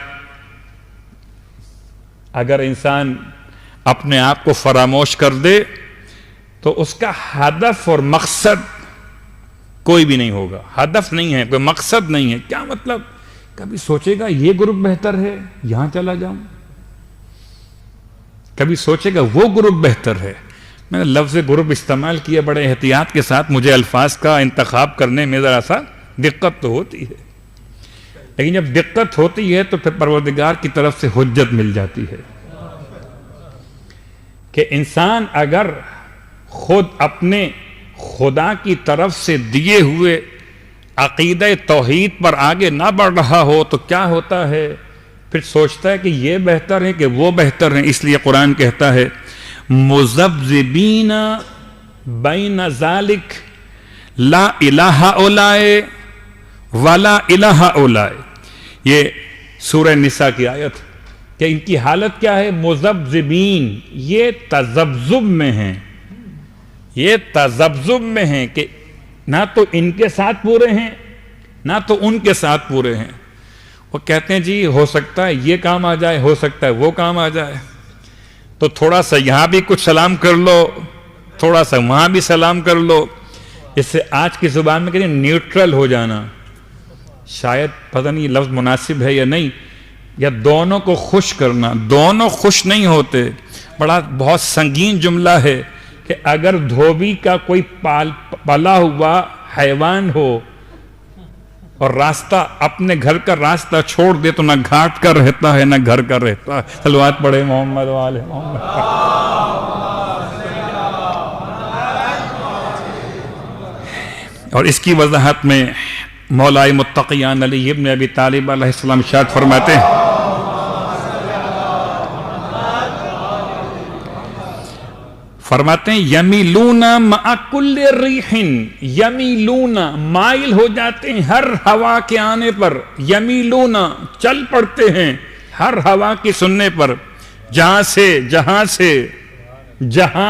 اگر انسان اپنے آپ کو فراموش کر دے تو اس کا ہدف اور مقصد کوئی بھی نہیں ہوگا۔ ہدف نہیں ہے، کوئی مقصد نہیں ہے۔ کیا مطلب؟ کبھی سوچے گا یہ گروپ بہتر ہے، یہاں چلا جاؤں، کبھی سوچے گا وہ گروپ بہتر ہے۔ میں نے لفظ گروپ استعمال کیا بڑے احتیاط کے ساتھ، مجھے الفاظ کا انتخاب کرنے میں ذرا سا دقت تو ہوتی ہے، لیکن جب دقت ہوتی ہے تو پھر پروردگار کی طرف سے حجت مل جاتی ہے کہ انسان اگر خود اپنے خدا کی طرف سے دیے ہوئے عقیدہ توحید پر آگے نہ بڑھ رہا ہو تو کیا ہوتا ہے؟ پھر سوچتا ہے کہ یہ بہتر ہے کہ وہ بہتر ہے۔ اس لیے قرآن کہتا ہے مذبذبین بین ذالک لا الہ اولائے ولا الہ اولائے، یہ سورہ نساء کی آیت کہ ان کی حالت کیا ہے؟ مذبذبین، یہ تذبذب میں ہیں، یہ تذبذب میں ہیں کہ نہ تو ان کے ساتھ پورے ہیں نہ تو ان کے ساتھ پورے ہیں۔ وہ کہتے ہیں جی ہو سکتا ہے یہ کام آ جائے، ہو سکتا ہے وہ کام آ جائے، تو تھوڑا سا یہاں بھی کچھ سلام کر لو، تھوڑا سا وہاں بھی سلام کر لو۔ اس سے آج کی زبان میں کہتے ہیں نیوٹرل ہو جانا، شاید پتہ نہیں لفظ مناسب ہے یا نہیں، یا دونوں کو خوش کرنا۔ دونوں خوش نہیں ہوتے، بہت سنگین جملہ ہے کہ اگر دھوبی کا کوئی پالا ہوا حیوان ہو اور راستہ اپنے گھر کا راستہ چھوڑ دے تو نہ گھاٹ کا رہتا ہے نہ گھر کا رہتا ہے۔ صلوات پڑھے محمد والے محمد۔ اور اس کی وضاحت میں مولا متقیان علی ابن ابی طالب علیہ السلام ارشاد فرماتے ہیں یمیلون مع کل ریح، یمیلون مائل ہو جاتے ہیں ہر ہوا کے آنے پر، یمیلون چل پڑتے ہیں ہر ہوا کی سننے پر، جہاں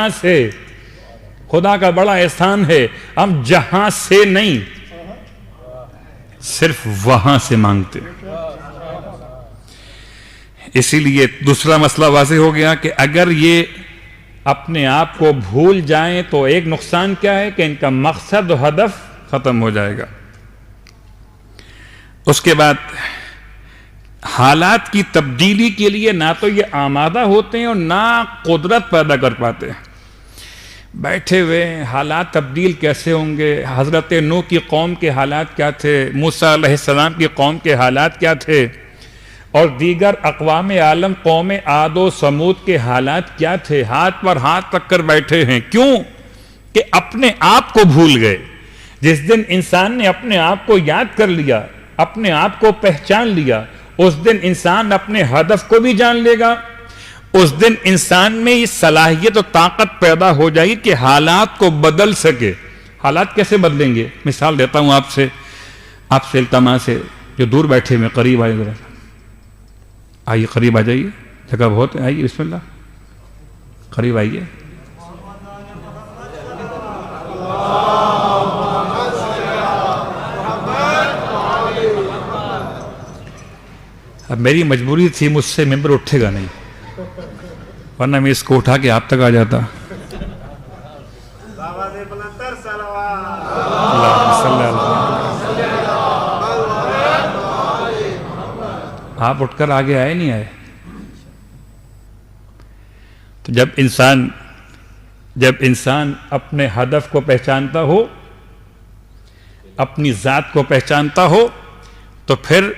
سے خدا کا بڑا احسان ہے، ہم جہاں سے نہیں صرف وہاں سے مانگتے ہیں۔ اسی لیے دوسرا مسئلہ واضح ہو گیا کہ اگر یہ اپنے آپ کو بھول جائیں تو ایک نقصان کیا ہے کہ ان کا مقصد و ہدف ختم ہو جائے گا۔ اس کے بعد حالات کی تبدیلی کے لیے نہ تو یہ آمادہ ہوتے ہیں اور نہ قدرت پیدا کر پاتے ہیں۔ بیٹھے ہوئے حالات تبدیل کیسے ہوں گے؟ حضرت نوح کی قوم کے حالات کیا تھے؟ موسیٰ علیہ السلام کی قوم کے حالات کیا تھے؟ اور دیگر اقوام عالم قوم عاد و سمود کے حالات کیا تھے؟ ہاتھ پر ہاتھ رکھ کر بیٹھے ہیں۔ کیوں؟ کہ اپنے آپ کو بھول گئے۔ جس دن انسان نے اپنے آپ کو یاد کر لیا، اپنے آپ کو پہچان لیا، اس دن انسان اپنے ہدف کو بھی جان لے گا۔ اس دن انسان میں یہ صلاحیت و طاقت پیدا ہو جائے گی کہ حالات کو بدل سکے۔ حالات کیسے بدلیں گے؟ مثال دیتا ہوں آپ سے التماس ہے، جو دور بیٹھے میں قریب آئے، ذرا آئیے، قریب آ جائیے، جگہ بہت ہے، آئیے، بسم اللہ، قریب آئیے۔ اب میری مجبوری تھی، مجھ سے ممبر اٹھے گا نہیں، ورنہ میں اس کو اٹھا کے آپ تک آ جاتا۔ آپ اٹھ کر آگے آئے نہیں آئے؟ تو جب انسان اپنے ہدف کو پہچانتا ہو، اپنی ذات کو پہچانتا ہو، تو پھر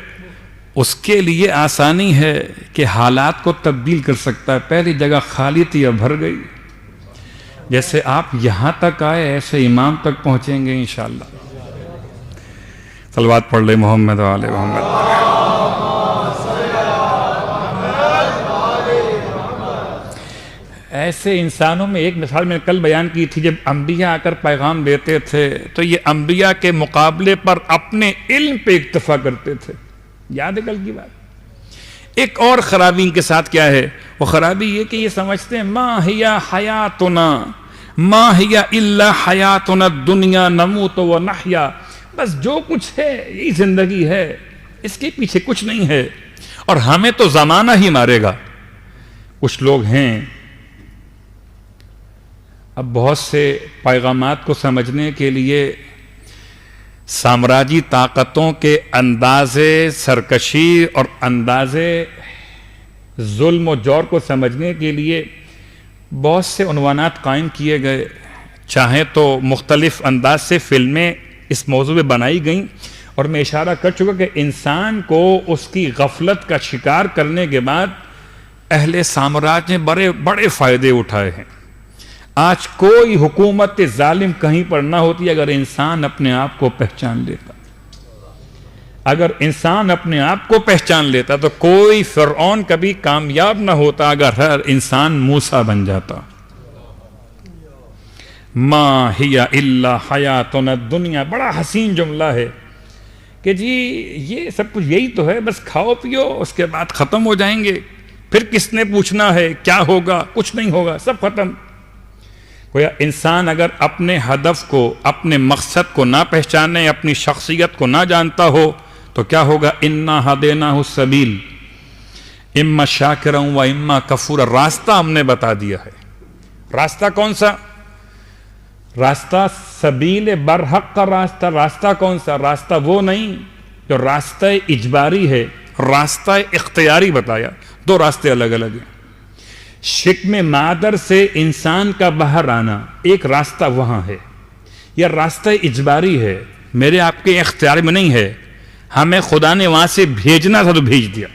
اس کے لیے آسانی ہے کہ حالات کو تبدیل کر سکتا ہے۔ پہلی جگہ خالی تھی، اب بھر گئی۔ جیسے آپ یہاں تک آئے ایسے امام تک پہنچیں گے انشاءاللہ۔ صلوات پڑھ لے محمد و آل محمد۔ ایسے انسانوں میں ایک مثال میں نے کل بیان کی تھی، جب انبیاء آ کر پیغام دیتے تھے تو یہ انبیاء کے مقابلے پر اپنے علم پہ اکتفا کرتے تھے۔ یاد ہے کل کی بات؟ ایک اور خرابی ان کے ساتھ کیا ہے؟ وہ خرابی یہ کہ یہ سمجھتے ہیں ما ہی حیاتنا ما ہی الا حیاتنا الدنیا نموت و نحیا، بس جو کچھ ہے یہی زندگی ہے، اس کے پیچھے کچھ نہیں ہے، اور ہمیں تو زمانہ ہی مارے گا۔ کچھ لوگ ہیں اب بہت سے پیغامات کو سمجھنے کے لیے سامراجی طاقتوں کے اندازے سرکشی اور اندازے ظلم و جور کو سمجھنے کے لیے بہت سے عنوانات قائم کیے گئے، چاہیں تو مختلف انداز سے فلمیں اس موضوع پہ بنائی گئیں، اور میں اشارہ کر چکا کہ انسان کو اس کی غفلت کا شکار کرنے کے بعد اہل سامراج نے بڑے فائدے اٹھائے ہیں۔ آج کوئی حکومت ظالم کہیں پر نہ ہوتی اگر انسان اپنے آپ کو پہچان لیتا۔ اگر انسان اپنے آپ کو پہچان لیتا تو کوئی فرعون کبھی کامیاب نہ ہوتا اگر ہر انسان موسیٰ بن جاتا۔ ما ہی الا حیاتنا الدنیا، بڑا حسین جملہ ہے کہ جی یہ سب کچھ یہی تو ہے، بس کھاؤ پیو اس کے بعد ختم ہو جائیں گے، پھر کس نے پوچھنا ہے کیا ہوگا؟ کچھ نہیں ہوگا، سب ختم۔ گویا انسان اگر اپنے ہدف کو، اپنے مقصد کو نہ پہچانے، اپنی شخصیت کو نہ جانتا ہو تو کیا ہوگا؟ انا ہدیناہ السبیل اما شاکرا و اما کفورا، راستہ ہم نے بتا دیا ہے۔ راستہ کون سا؟ راستہ سبیل برحق کا راستہ۔ راستہ کون سا؟ راستہ وہ نہیں جو راستہ اجباری ہے، راستہ اختیاری بتایا۔ دو راستے الگ الگ ہیں۔ شکم مادر سے انسان کا باہر آنا ایک راستہ وہاں ہے، یہ راستہ اجباری ہے، میرے آپ کے اختیار میں نہیں ہے۔ ہمیں خدا نے وہاں سے بھیجنا تھا تو بھیج دیا۔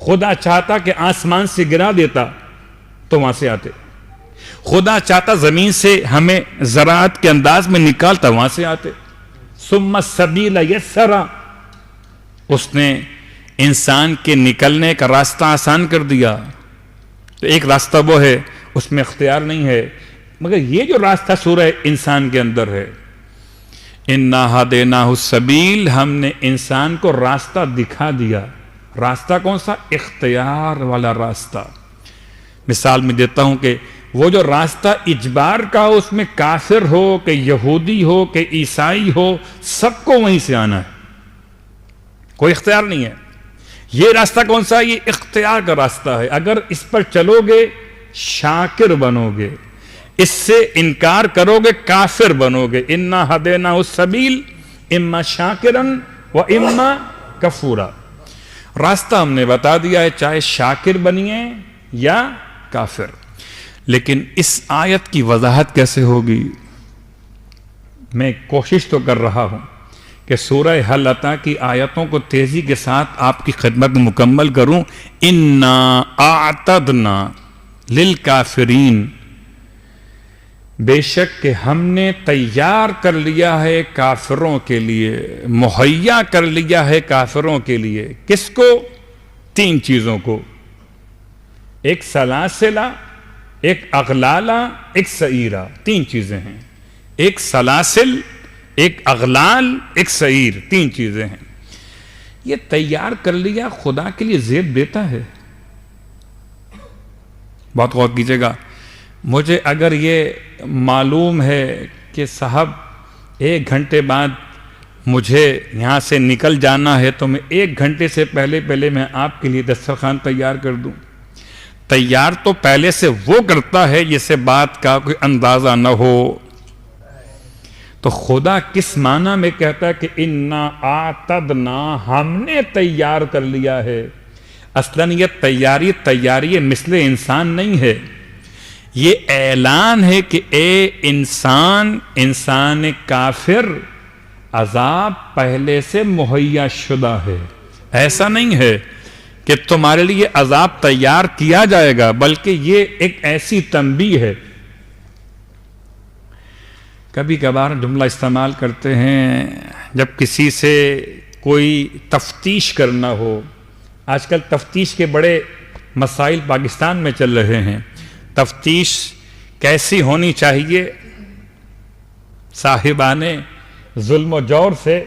خدا چاہتا کہ آسمان سے گرا دیتا تو وہاں سے آتے، خدا چاہتا زمین سے ہمیں زراعت کے انداز میں نکالتا وہاں سے آتے۔ ثم السبیل یسرا، اس نے انسان کے نکلنے کا راستہ آسان کر دیا. تو ایک راستہ وہ ہے اس میں اختیار نہیں ہے، مگر یہ جو راستہ سورہ انسان کے اندر ہے، اِنَّا هَدَيْنَاهُ السَّبِيلَ، ہم نے انسان کو راستہ دکھا دیا. راستہ کون سا؟ اختیار والا راستہ. مثال میں دیتا ہوں کہ وہ جو راستہ اجبار کا ہو، اس میں کافر ہو کہ یہودی ہو کہ عیسائی ہو، سب کو وہیں سے آنا ہے، کوئی اختیار نہیں ہے. یہ راستہ کون سا؟ یہ اختیار کا راستہ ہے. اگر اس پر چلو گے شاکر بنو گے، اس سے انکار کرو گے کافر بنو گے. اِنَّا هَدَيْنَاهُ السَّبِيلَ اِمَّا شَاكِرًا وَإِمَّا كَفُورًا. راستہ ہم نے بتا دیا ہے، چاہے شاکر بنیے یا کافر. لیکن اس آیت کی وضاحت کیسے ہوگی؟ میں کوشش تو کر رہا ہوں کہ سورہ حل عطا کی آیتوں کو تیزی کے ساتھ آپ کی خدمت میں مکمل کروں. اِنَّا أَعْتَدْنَا لِلْكَافِرِينَ، بے شک کہ ہم نے تیار کر لیا ہے کافروں کے لیے، مہیا کر لیا ہے کافروں کے لیے. کس کو؟ 3 چیزوں کو. ایک سلاسلہ، ایک اغلالہ، ایک سعیرہ. 3 چیزیں ہیں. ایک سلاسل، ایک اغلال، ایک سعیر. 3 چیزیں ہیں. یہ تیار کر لیا خدا کے لیے زیب دیتا ہے. بہت غور کیجئے گا. مجھے اگر یہ معلوم ہے کہ صاحب 1 گھنٹے بعد مجھے یہاں سے نکل جانا ہے، تو میں 1 گھنٹے سے پہلے میں آپ کے لیے دسترخوان تیار کر دوں. تیار تو پہلے سے وہ کرتا ہے جسے بات کا کوئی اندازہ نہ ہو. تو خدا کس معنی میں کہتا ہے کہ اِنَّا أَعْتَدْنَا، ہم نے تیار کر لیا ہے. اصلاً یہ تیاری مثل انسان نہیں ہے. یہ اعلان ہے کہ اے انسان کافر، عذاب پہلے سے مہیا شدہ ہے. ایسا نہیں ہے کہ تمہارے لیے عذاب تیار کیا جائے گا، بلکہ یہ ایک ایسی تنبیہ ہے. کبھی کبھار جملہ استعمال کرتے ہیں جب کسی سے کوئی تفتیش کرنا ہو. آج کل تفتیش کے بڑے مسائل پاکستان میں چل رہے ہیں. تفتیش کیسی ہونی چاہیے؟ صاحبان ظلم و جور سے.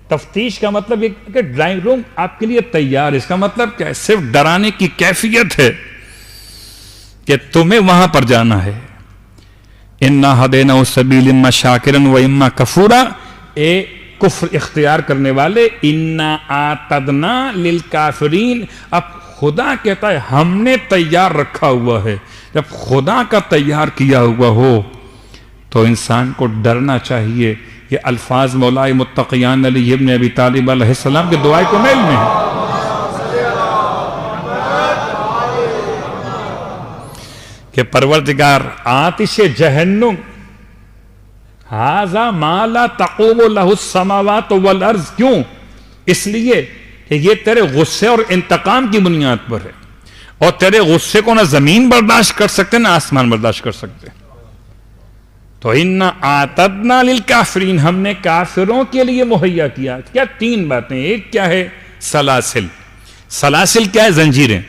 تفتیش کا مطلب یہ کہ ڈرائنگ روم آپ کے لیے تیار. اس کا مطلب کیا ہے؟ صرف ڈرانے کی کیفیت ہے کہ تمہیں وہاں پر جانا ہے. اِنَّا هَدَيْنَاهُ السَّبِيلَ اِمَّا شَاكِرًا وَإِمَّا كَفُورًا. اے کفر اختیار کرنے والے، اِنَّا أَعْتَدْنَا لِلْكَافِرِينَ. اب خدا کہتا ہے ہم نے تیار رکھا ہوا ہے. جب خدا کا تیار کیا ہوا ہو تو انسان کو ڈرنا چاہیے. یہ الفاظ مولائے متقیان علی ابن ابی طالب علیہ السلام کے دعائے کو میل میں ہے کہ پروردگار آتش جہنم ھذا ما لا تقوم له السماوات والارض. کیوں؟ اس لیے کہ یہ تیرے غصے اور انتقام کی بنیاد پر ہے، اور تیرے غصے کو نہ زمین برداشت کر سکتے نہ آسمان برداشت کر سکتے. تو اِنَّا أَعْتَدْنَا لِلْكَافِرِينَ، ہم نے کافروں کے لیے مہیا کیا. کیا 3 باتیں. ایک کیا ہے؟ سلاسل. سلاسل کیا ہے؟ زنجیریں.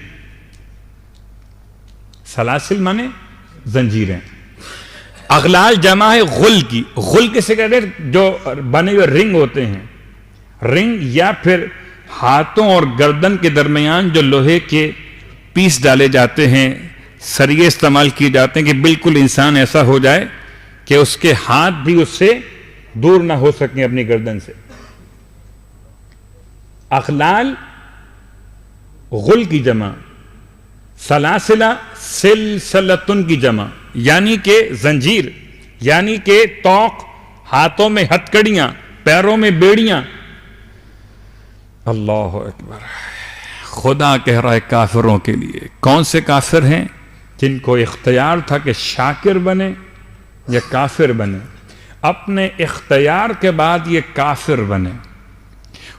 سلاسل مانے زنجیریں. اغلال جمع ہے غل کی. غل کسے کہتے ہیں؟ جو بنے ہوئے رنگ ہوتے ہیں. رنگ یا پھر ہاتھوں اور گردن کے درمیان جو لوہے کے پیس ڈالے جاتے ہیں، سریے استعمال کیے جاتے ہیں کہ بالکل انسان ایسا ہو جائے کہ اس کے ہاتھ بھی اس سے دور نہ ہو سکیں اپنی گردن سے. اغلال غل کی جمع. سلاسلہ سلسلتن کی جمع، یعنی کہ زنجیر، یعنی کہ توق، ہاتھوں میں ہتکڑیاں، پیروں میں بیڑیاں. اللہ اکبر. خدا کہہ رہا ہے کافروں کے لیے. کون سے کافر ہیں؟ جن کو اختیار تھا کہ شاکر بنے یا کافر بنے. اپنے اختیار کے بعد یہ کافر بنے.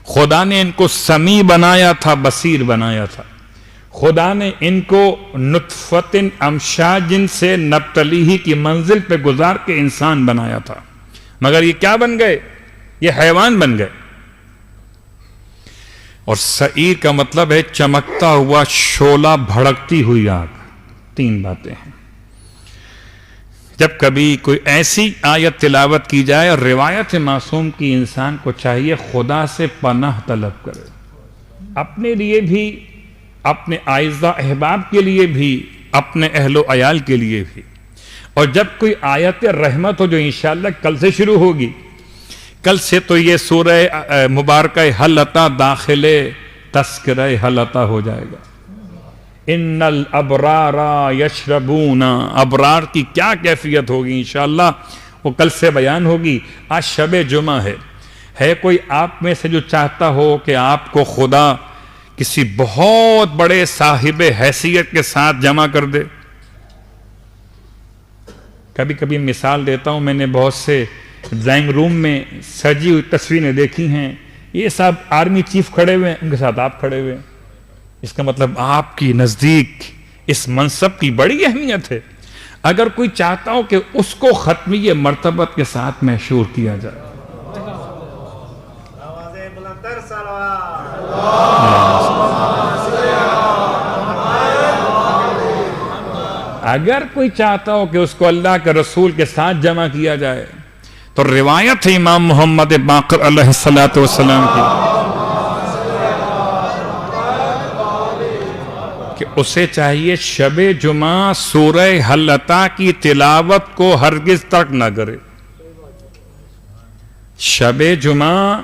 خدا نے ان کو سمیع بنایا تھا، بصیر بنایا تھا. خدا نے ان کو نطفت امشاج سے نبتلیہ کی منزل پہ گزار کے انسان بنایا تھا، مگر یہ کیا بن گئے؟ یہ حیوان بن گئے. اور سعیر کا مطلب ہے چمکتا ہوا شعلہ، بھڑکتی ہوئی آگ. 3 باتیں ہیں. جب کبھی کوئی ایسی آیت تلاوت کی جائے اور روایت معصوم کی، انسان کو چاہیے خدا سے پناہ طلب کرے، اپنے لیے بھی، اپنے اعزاء احباب کے لیے بھی، اپنے اہل و عیال کے لیے بھی. اور جب کوئی آیت رحمت ہو جو انشاءاللہ کل سے شروع ہوگی، کل سے تو یہ سورہ مبارکہ حل اتا داخل تذکرہ حل اتا ہو جائے گا. ان الابرار یشربون، ابرار کی کیا کیفیت ہوگی انشاءاللہ وہ کل سے بیان ہوگی. آج شب جمعہ ہے کوئی آپ میں سے جو چاہتا ہو کہ آپ کو خدا کسی بہت بڑے صاحب حیثیت کے ساتھ جمع کر دے؟ کبھی کبھی مثال دیتا ہوں، میں نے بہت سے ڈرائنگ روم میں سجی ہوئی تصویریں دیکھی ہیں. یہ سب آرمی چیف کھڑے ہوئے ہیں، ان کے ساتھ آپ کھڑے ہوئے ہیں. اس کا مطلب آپ کی نزدیک اس منصب کی بڑی اہمیت ہے. اگر کوئی چاہتا ہو کہ اس کو ختمی مرتبت کے ساتھ محشور کیا جائے، اگر کوئی چاہتا ہو کہ اس کو اللہ کے رسول کے ساتھ جمع کیا جائے، تو روایت ہے امام محمد باقر علیہ السلام کی کہ اسے چاہیے شب جمعہ سورہ حل اتا کی تلاوت کو ہرگز ترک نہ کرے. شب جمعہ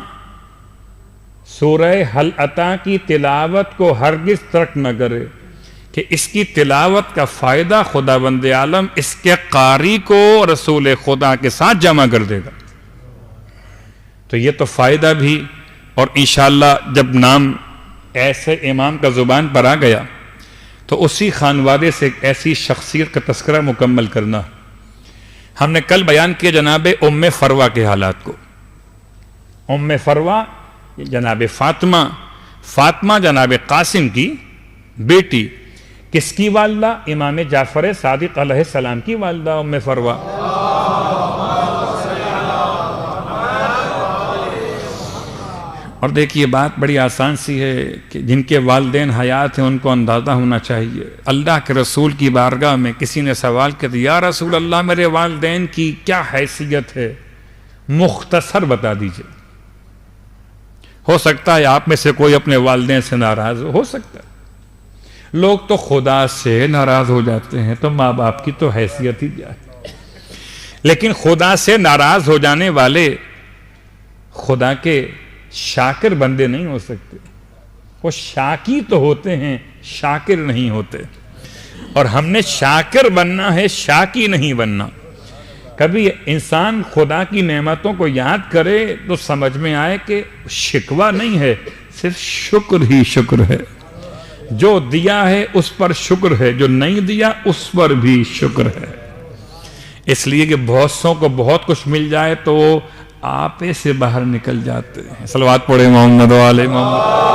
سورہ حل اتا کی تلاوت کو ہرگز ترک نہ کرے کہ اس کی تلاوت کا فائدہ خداوند عالم اس کے قاری کو رسول خدا کے ساتھ جمع کر دے گا. تو یہ تو فائدہ بھی. اور انشاءاللہ جب نام ایسے امام کا زبان پر آ گیا تو اسی خانوادے سے ایک ایسی شخصیت کا تذکرہ مکمل کرنا. ہم نے کل بیان کیا جناب ام فروہ کے حالات کو. ام فروہ جناب فاطمہ جناب قاسم کی بیٹی. کس کی والدہ؟ امام جعفر صادق علیہ السلام کی والدہ ام فروہ. اور دیکھیے بات بڑی آسان سی ہے کہ جن کے والدین حیات ہیں ان کو اندازہ ہونا چاہیے. اللہ کے رسول کی بارگاہ میں کسی نے سوال کیا، یا رسول اللہ میرے والدین کی کیا حیثیت ہے، مختصر بتا دیجئے. ہو سکتا ہے آپ میں سے کوئی اپنے والدین سے ناراض ہو سکتا ہے. لوگ تو خدا سے ناراض ہو جاتے ہیں، تو ماں باپ کی تو حیثیت ہی کیا ہے. لیکن خدا سے ناراض ہو جانے والے خدا کے شاکر بندے نہیں ہو سکتے. وہ شاکی تو ہوتے ہیں، شاکر نہیں ہوتے. اور ہم نے شاکر بننا ہے، شاکی نہیں بننا. کبھی انسان خدا کی نعمتوں کو یاد کرے تو سمجھ میں آئے کہ شکوہ نہیں ہے، صرف شکر ہی شکر ہے. جو دیا ہے اس پر شکر ہے، جو نہیں دیا اس پر بھی شکر ہے. اس لیے کہ بہت سوں کو بہت کچھ مل جائے تو وہ آپے سے باہر نکل جاتے ہیں. صلوات پڑھے محمد و آل محمد.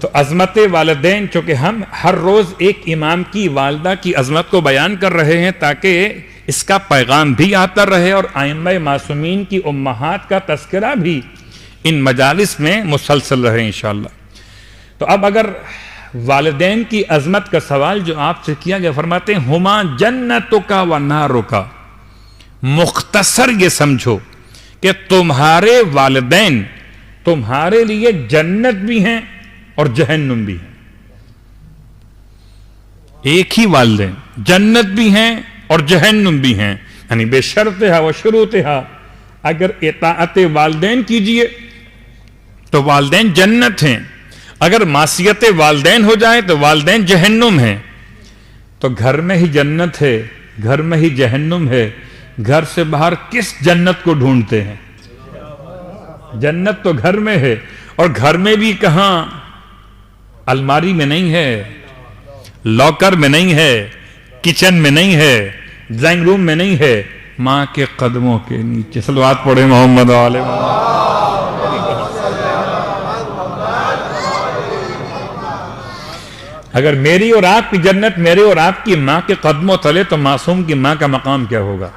تو عظمت والدین، چونکہ ہم ہر روز ایک امام کی والدہ کی عظمت کو بیان کر رہے ہیں تاکہ اس کا پیغام بھی آتا رہے اور ائمہ معصومین کی امہات کا تذکرہ بھی ان مجالس میں مسلسل رہے انشاءاللہ. تو اب اگر والدین کی عظمت کا سوال جو آپ سے کیا گیا، فرماتے ہیں ہما جنتکا و نارکا. مختصر یہ سمجھو کہ تمہارے والدین تمہارے لیے جنت بھی ہیں اور جہنم بھی ہیں. ایک ہی والدین جنت بھی ہیں اور جہنم بھی ہیں. یعنی بے شرطہا و شروطہا، اگر اطاعت والدین کیجئے تو والدین جنت ہیں، اگر معصیت والدین ہو جائے تو والدین جہنم ہیں. تو گھر میں ہی جنت ہے، گھر میں ہی جہنم ہے. گھر سے باہر کس جنت کو ڈھونڈتے ہیں؟ جنت تو گھر میں ہے، اور گھر میں بھی کہاں؟ الماری میں نہیں ہے، لاکر میں نہیں ہے، کچن میں نہیں ہے، ڈرائنگ روم میں نہیں ہے، ماں کے قدموں کے نیچے. صلوات پڑھے محمد و آل محمد. اگر میری اور آپ کی جنت میرے اور آپ کی ماں کے قدموں تلے تو معصوم کی ماں کا مقام کیا ہوگا؟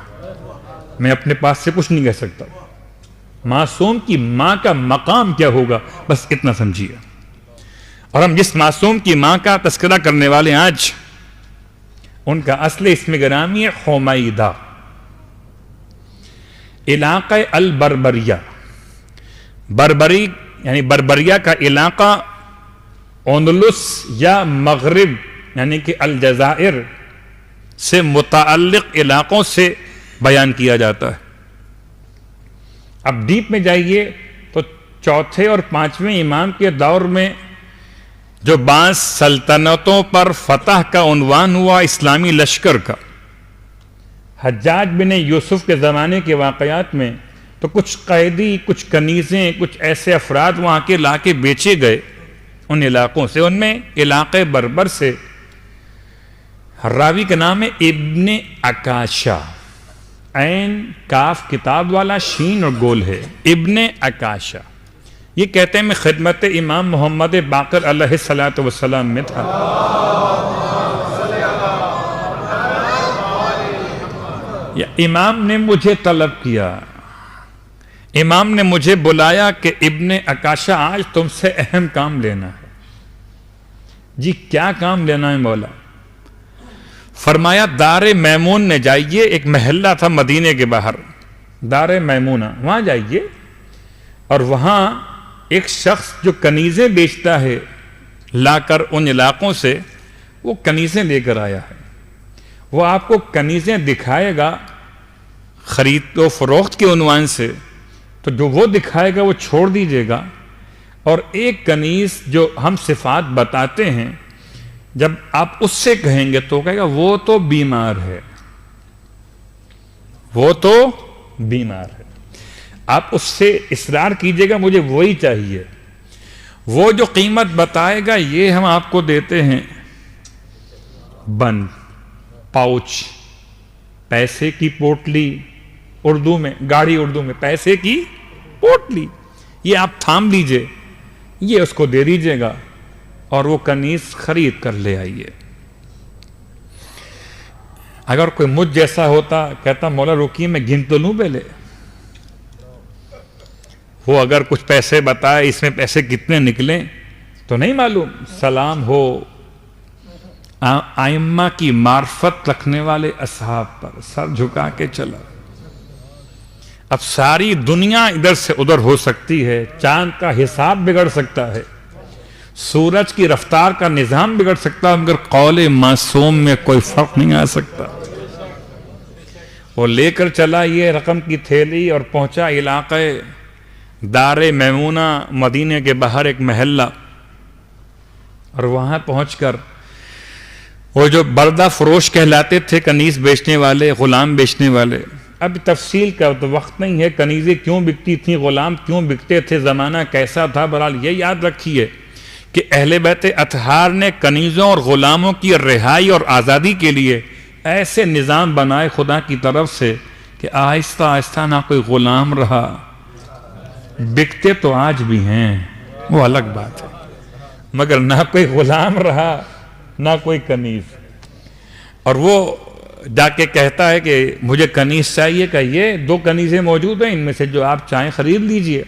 میں اپنے پاس سے کچھ نہیں کہہ سکتا. معصوم کی ماں کا مقام کیا ہوگا، بس اتنا سمجھیے. اور ہم جس معصوم کی ماں کا تذکرہ کرنے والے آج، ان کا اصل اسم گرامی ہے حمیدہ، علاقہ البربریہ. بربری یعنی بربریہ کا علاقہ اندلس یا مغرب یعنی کہ الجزائر سے متعلق علاقوں سے بیان کیا جاتا ہے. اب ڈیپ میں جائیے تو چوتھے اور پانچویں امام کے دور میں جو بعض سلطنتوں پر فتح کا عنوان ہوا اسلامی لشکر کا، حجاج بن یوسف کے زمانے کے واقعات میں، تو کچھ قیدی، کچھ کنیزیں، کچھ ایسے افراد وہاں کے لا کے بیچے گئے ان علاقوں سے. ان میں علاقے بربر سے راوی کا نام ہے ابن عکاشہ، عین کاف کتاب والا، شین اور گول ہے، ابن عکاشہ. یہ کہتے ہیں میں خدمت امام محمد باقر علیہ السلام میں تھا. یا امام نے مجھے طلب کیا، امام نے مجھے بلایا کہ ابن عکاشہ آج تم سے اہم کام لینا ہے. جی کیا کام لینا ہے مولا؟ فرمایا دار میمون میں جائیے، ایک محلہ تھا مدینے کے باہر، دار میمونہ، وہاں جائیے اور وہاں ایک شخص جو کنیزیں بیچتا ہے لا کر ان علاقوں سے، وہ کنیزیں لے کر آیا ہے. وہ آپ کو کنیزیں دکھائے گا خرید و فروخت کے عنوان سے، تو جو وہ دکھائے گا وہ چھوڑ دیجیے گا. اور ایک کنیز جو ہم صفات بتاتے ہیں، جب آپ اس سے کہیں گے تو کہے گا وہ تو بیمار ہے، وہ تو بیمار ہے. آپ اس سے اصرار کیجیے گا مجھے وہی چاہیے. وہ جو قیمت بتائے گا یہ ہم آپ کو دیتے ہیں بند، پاؤچ، پیسے کی پوٹلی، اردو میں گاڑی، اردو میں پیسے کی پوٹلی، یہ آپ تھام لیجئے، یہ اس کو دے دیجیے گا اور وہ کنیز خرید کر لے آئیے. اگر کوئی مجھ جیسا ہوتا کہتا مولا رکیے میں گن تو لوں پہلے. وہ اگر کچھ پیسے بتائے اس میں پیسے کتنے نکلیں تو نہیں معلوم. سلام ہو ائمہ کی معرفت رکھنے والے اصحاب پر، سر جھکا کے چلا. اب ساری دنیا ادھر سے ادھر ہو سکتی ہے، چاند کا حساب بگڑ سکتا ہے، سورج کی رفتار کا نظام بگڑ سکتا ہے، مگر قول معصوم میں کوئی فرق نہیں آ سکتا. وہ لے کر چلا یہ رقم کی تھیلی اور پہنچا علاقہ دار میمونہ، مدینے کے باہر ایک محلہ. اور وہاں پہنچ کر وہ جو بردہ فروش کہلاتے تھے، کنیز بیچنے والے، غلام بیچنے والے، اب تفصیل کا تو وقت نہیں ہے، کنیزیں کیوں بکتی تھیں، غلام کیوں بکتے تھے، زمانہ کیسا تھا، بہرحال یہ یاد رکھیے کہ اہل بیت اطہار نے کنیزوں اور غلاموں کی رہائی اور آزادی کے لیے ایسے نظام بنائے خدا کی طرف سے کہ آہستہ آہستہ نہ کوئی غلام رہا. بکتے تو آج بھی ہیں، وہ الگ بات ہے، مگر نہ کوئی غلام رہا نہ کوئی کنیز. اور وہ جا کے کہتا ہے کہ مجھے کنیز چاہیے، کہ یہ 2 کنیزیں موجود ہیں، ان میں سے جو آپ چاہیں خرید لیجئے.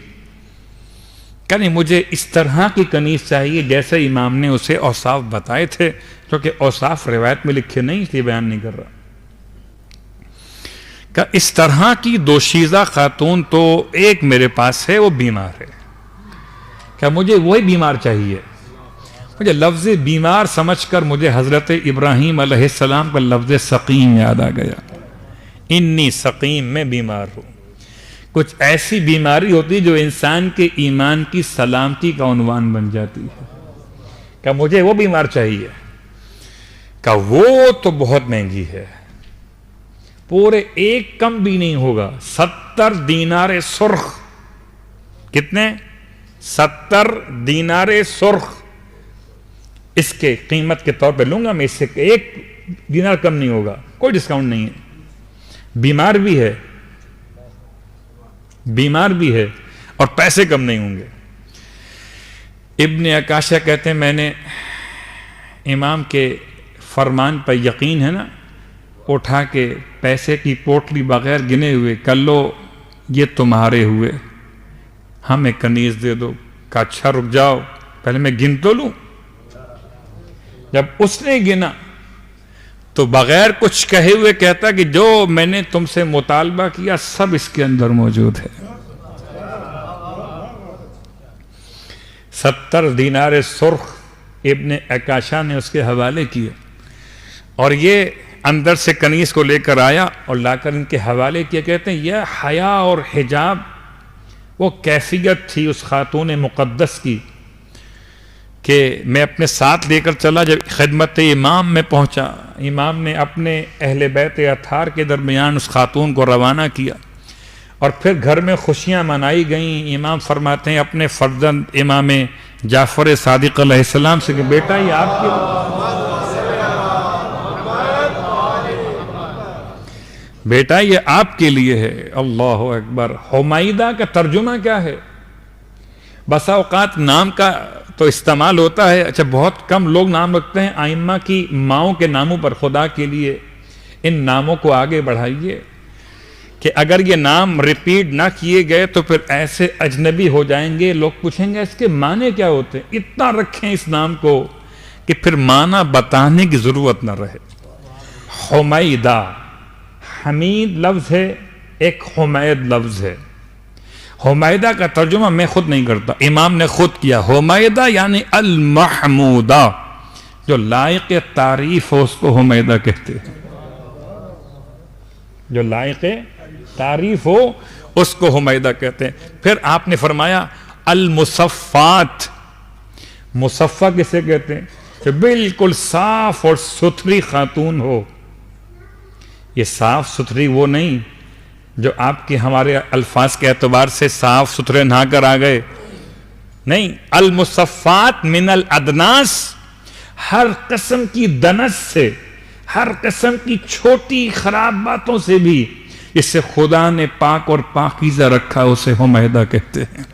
کہ نہیں مجھے اس طرح کی کنیز چاہیے جیسے امام نے اسے اوصاف بتائے تھے، کیونکہ اوصاف روایت میں لکھے نہیں، اس لیے بیان نہیں کر رہا. کہ اس طرح کی دوشیزہ خاتون تو ایک میرے پاس ہے، وہ بیمار ہے. کہ مجھے وہی بیمار چاہیے. مجھے لفظ بیمار سمجھ کر مجھے حضرت ابراہیم علیہ السلام کا لفظ سقیم یاد آ گیا. انی سقیم، میں بیمار ہوں. کچھ ایسی بیماری ہوتی جو انسان کے ایمان کی سلامتی کا عنوان بن جاتی ہے. کہ مجھے وہ بیمار چاہیے. کہ وہ تو بہت مہنگی ہے، پورے 1 کم بھی نہیں ہوگا، 70 دینار سرخ. کتنے؟ 70 دینار سرخ اس کے قیمت کے طور پہ لوں گا میں، اس سے 1 دینار کم نہیں ہوگا، کوئی ڈسکاؤنٹ نہیں ہے. بیمار بھی ہے، بیمار بھی ہے اور پیسے کم نہیں ہوں گے. ابن عکاشہ کہتے ہیں میں نے امام کے فرمان پر یقین ہے نا، اٹھا کے پیسے کی پوٹلی بغیر گنے ہوئے، کر لو یہ تمہارے ہوئے، ہمیں کنیز دے دو۔ کہا اچھا رک جاؤ، پہلے میں گن تو لوں۔ جب اس نے گنا تو بغیر کچھ کہے ہوئے کہتا کہ جو میں نے تم سے مطالبہ کیا سب اس کے اندر موجود ہے۔ 70 دینار سرخ ابن عکاشہ نے اس کے حوالے کیے، اور یہ اندر سے کنیز کو لے کر آیا اور لا کر ان کے حوالے کیا۔ کہتے ہیں یہ حیا اور حجاب وہ کیفیت تھی اس خاتون مقدس کی کہ میں اپنے ساتھ لے کر چلا۔ جب خدمت امام میں پہنچا، امام نے اپنے اہل بیت اطہار کے درمیان اس خاتون کو روانہ کیا، اور پھر گھر میں خوشیاں منائی گئیں۔ امام فرماتے ہیں اپنے فرزند امام جعفر صادق علیہ السلام سے کہ بیٹا یہ آپ کے بیٹا یہ آپ کے لیے ہے۔ اللہ اکبر۔ حمیدہ کا ترجمہ کیا ہے؟ بسا اوقات نام کا تو استعمال ہوتا ہے، اچھا بہت کم لوگ نام رکھتے ہیں ائمہ کی ماؤں کے ناموں پر۔ خدا کے لیے ان ناموں کو آگے بڑھائیے کہ اگر یہ نام ریپیٹ نہ کیے گئے تو پھر ایسے اجنبی ہو جائیں گے، لوگ پوچھیں گے اس کے معنی کیا ہوتے ہیں۔ اتنا رکھیں اس نام کو کہ پھر معنی بتانے کی ضرورت نہ رہے۔ حمیدہ حمید لفظ ہے، ایک حمید لفظ ہے۔ حمیدہ کا ترجمہ میں خود نہیں کرتا، امام نے خود کیا۔ حمیدہ یعنی المحمودہ، جو لائق تعریف ہو اس کو حمیدہ کہتے ہیں۔ جو لائق تعریف ہو اس کو حمیدہ کہتے ہیں۔ پھر آپ نے فرمایا المصفات، مصفہ کسے کہتے ہیں؟ کہ بالکل صاف اور ستھری خاتون ہو۔ یہ صاف ستھری وہ نہیں جو آپ کے ہمارے الفاظ کے اعتبار سے صاف ستھرے نہا کر آ گئے، نہیں۔ المصفات من الادناس، ہر قسم کی دنس سے، ہر قسم کی چھوٹی خراب باتوں سے بھی جس سے خدا نے پاک اور پاکیزہ رکھا اسے حمیدہ کہتے ہیں۔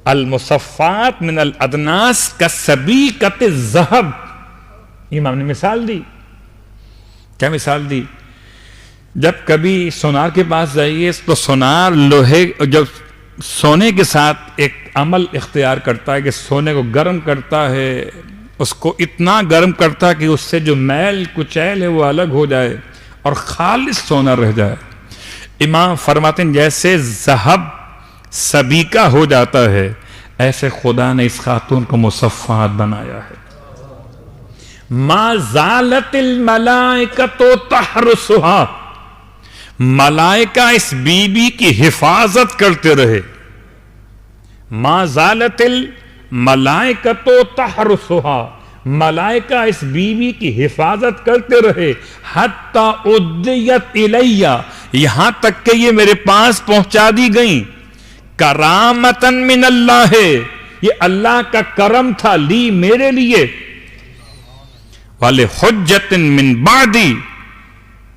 المصفات من الادناس کالسبیکۃ الذہب۔ امام نے مثال دی، کیا مثال دی؟ جب کبھی سونار کے پاس جائیے تو سونار لوہے، جب سونے کے ساتھ ایک عمل اختیار کرتا ہے کہ سونے کو گرم کرتا ہے، اس کو اتنا گرم کرتا ہے کہ اس سے جو میل کچیل ہے وہ الگ ہو جائے اور خالص سونا رہ جائے۔ امام فرماتے ہیں جیسے ذہب سبیکہ ہو جاتا ہے ایسے خدا نے اس خاتون کو مصفات بنایا ہے۔ ما زالت الملائکۃ تحرسها، ملائکہ اس بی بی کی حفاظت کرتے رہے۔ ما زالت الملائکۃ تحرسها، ملائکہ اس بی بی کی حفاظت کرتے رہے۔ حتی ادیت الیہ، یہاں تک کہ یہ میرے پاس پہنچا دی گئیں۔ کرامتن من اللہ، یہ اللہ کا کرم تھا لی میرے لیے۔ وَلِحُجَّةٍ مِّن بَعْدِي،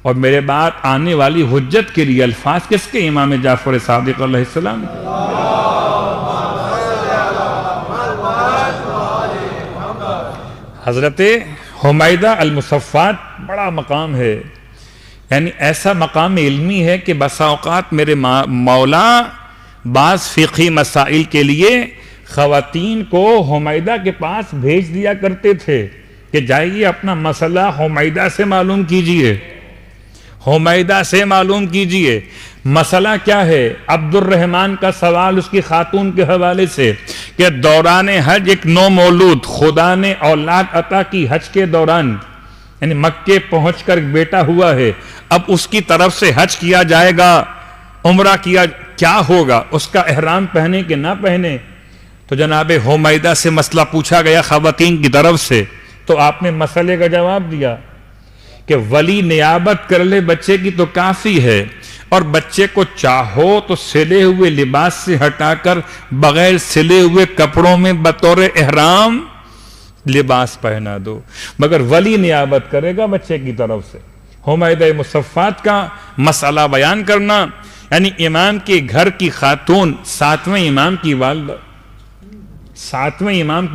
اور میرے بعد آنے والی حجت کے لیے۔ الفاظ کس کے؟ امام جعفر صادق علیہ السلام۔ حضرت حمیدہ المصفات بڑا مقام ہے، یعنی ایسا مقام علمی ہے کہ بسا اوقات میرے مولا بعض فقہی مسائل کے لیے خواتین کو حمیدہ کے پاس بھیج دیا کرتے تھے کہ جائیے اپنا مسئلہ حمیدہ سے معلوم کیجئے، حمیدہ سے معلوم کیجئے۔ مسئلہ کیا ہے؟ عبد الرحمن کا سوال اس کی خاتون کے حوالے سے کہ دوران حج ایک نو مولود خدا نے اولاد عطا کی حج کے دوران، یعنی مکے پہنچ کر بیٹا ہوا ہے، اب اس کی طرف سے حج کیا جائے گا، عمرہ کیا ہوگا، اس کا احرام پہنے کہ نہ پہنے؟ تو جناب حمیدہ سے مسئلہ پوچھا گیا خواتین کی طرف سے، تو آپ نے مسئلے کا جواب دیا کہ ولی نیابت کر لے بچے کی تو کافی ہے، اور بچے کو چاہو تو سلے ہوئے لباس سے ہٹا کر بغیر سلے ہوئے کپڑوں میں بطور احرام لباس پہنا دو، مگر ولی نیابت کرے گا بچے کی طرف سے۔ حمیدہ مصفات کا مسئلہ بیان کرنا، یعنی امام کے گھر کی خاتون، ساتویں امام کی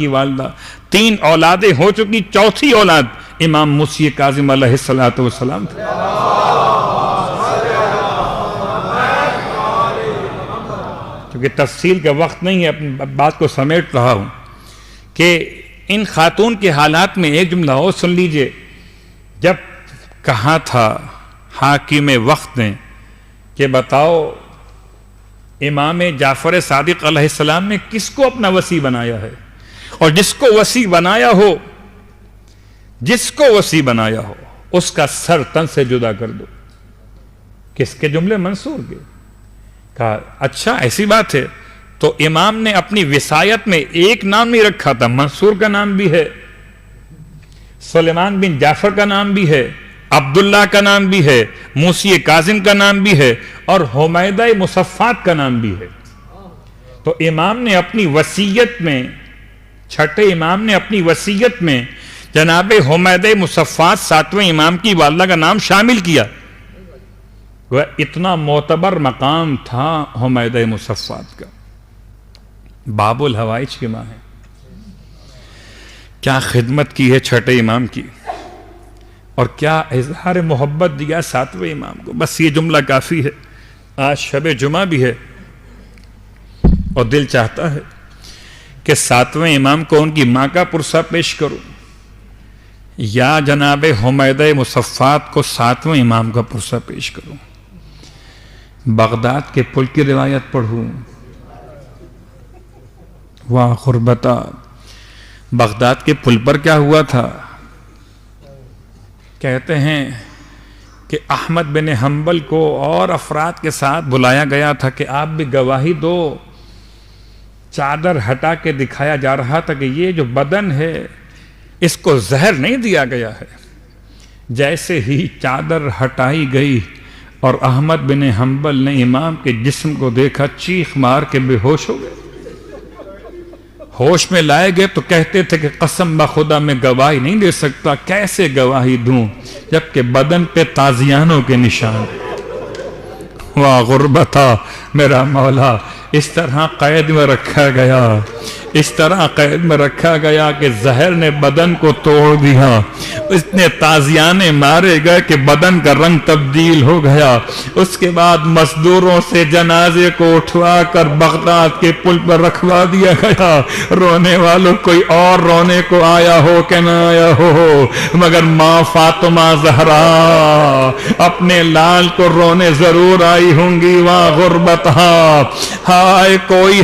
والدہ 3 اولادیں ہو چکی، چوتھی اولاد امام موسی کاظم علیہ السلام تھے۔ کیونکہ تفصیل کا وقت نہیں ہے، اپنی بات کو سمیٹ رہا ہوں کہ ان خاتون کے حالات میں ایک جملہ اور سن لیجئے۔ جب کہا تھا حاکم وقت نے کہ بتاؤ امام جعفر صادق علیہ السلام نے کس کو اپنا وصی بنایا ہے، اور جس کو وصی بنایا ہو اس کا سر تن سے جدا کر دو۔ کس کے جملے؟ منصور کے۔ کہا اچھا ایسی بات ہے، تو امام نے اپنی وصایت میں ایک نام نہیں رکھا تھا، منصور کا نام بھی ہے، سلیمان بن جعفر کا نام بھی ہے، عبداللہ کا نام بھی ہے، موسی کاظم کا نام بھی ہے، اور حمیدہ مصفات کا نام بھی ہے۔ تو امام نے اپنی وصیت میں، چھٹے امام نے اپنی وصیت میں جناب حمیدہ مصفات 7ویں امام کی والدہ کا نام شامل کیا۔ وہ اتنا معتبر مقام تھا حمیدہ مصفات کا، باب الحوائج کی ماں ہے۔ کیا خدمت کی ہے چھٹے امام کی، اور کیا اظہار محبت دیا 7ویں امام کو۔ بس یہ جملہ کافی ہے۔ آج شب جمعہ بھی ہے اور دل چاہتا ہے کہ 7ویں امام کو ان کی ماں کا پرسہ پیش کروں، یا جناب حمیدہ مصفات کو 7ویں امام کا پرسہ پیش کروں، بغداد کے پل کی روایت پڑھوں۔ واہ غربتا، بغداد کے پل پر کیا ہوا تھا؟ کہتے ہیں کہ احمد بن حنبل کو اور افراد کے ساتھ بلایا گیا تھا کہ آپ بھی گواہی دو۔ چادر ہٹا کے دکھایا جا رہا تھا کہ یہ جو بدن ہے اس کو زہر نہیں دیا گیا ہے۔ جیسے ہی چادر ہٹائی گئی اور احمد بن حنبل نے امام کے جسم کو دیکھا، چیخ مار کے بے ہوش ہو گئے۔ ہوش میں لائے گئے تو کہتے تھے کہ قسم بخدا میں گواہی نہیں دے سکتا، کیسے گواہی دوں جبکہ بدن پہ تازیانوں کے نشان۔ واہ غربتا میرا مولا، اس طرح قید میں رکھا گیا، اس طرح قید میں رکھا گیا کہ زہر نے بدن کو توڑ دیا، اتنے تازیانے مارے گئے کہ بدن کا رنگ تبدیل ہو گیا۔ اس کے بعد مزدوروں سے جنازے کو اٹھوا کر بغداد کے پل پر رکھوا دیا گیا۔ رونے والوں کوئی اور رونے کو آیا ہو کہ نہ آیا ہو، مگر ماں فاطمہ زہرا اپنے لال کو رونے ضرور آئی ہوں گی۔ واہ غربتہ، ہائے کوئی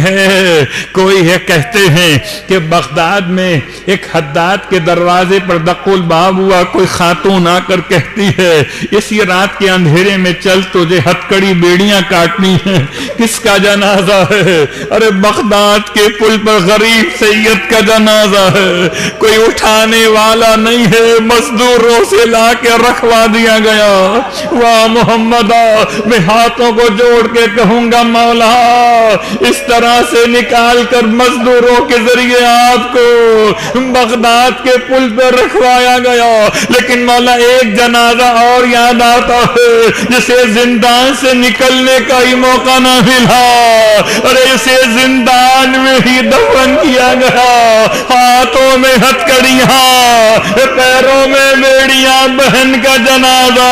ہے کہتے ہیں کہ بغداد میں ایک حداد کے دروازے پر دق الباب ہوا، کوئی خاتون آ کر کہتی ہے اسی رات کے اندھیرے میں چل تجھے ہتکڑی بیڑیاں کاٹنی ہیں۔ کس کا جنازہ ہے؟ ارے بغداد کے پل پر غریب سید کا جنازہ ہے، کوئی اٹھانے والا نہیں ہے، مزدوروں سے لا کے رکھوا دیا گیا۔ واہ محمدہ، میں ہاتھوں کو جوڑ کے کہوں گا مولا اس طرح سے نکال کر مزدوروں کے ذریعے آپ کو بغداد کے پل پر رکھوایا گیا، لیکن مولا ایک جنازہ اور یاد آتا ہے جسے زندان سے نکلنے کا ہی موقع نہ ملا، ارے اسے زندان میں ہی دفن کیا گیا۔ ہاتھوں میں ہتکڑیاں، پیروں میں بیڑیاں، بہن کا جنازہ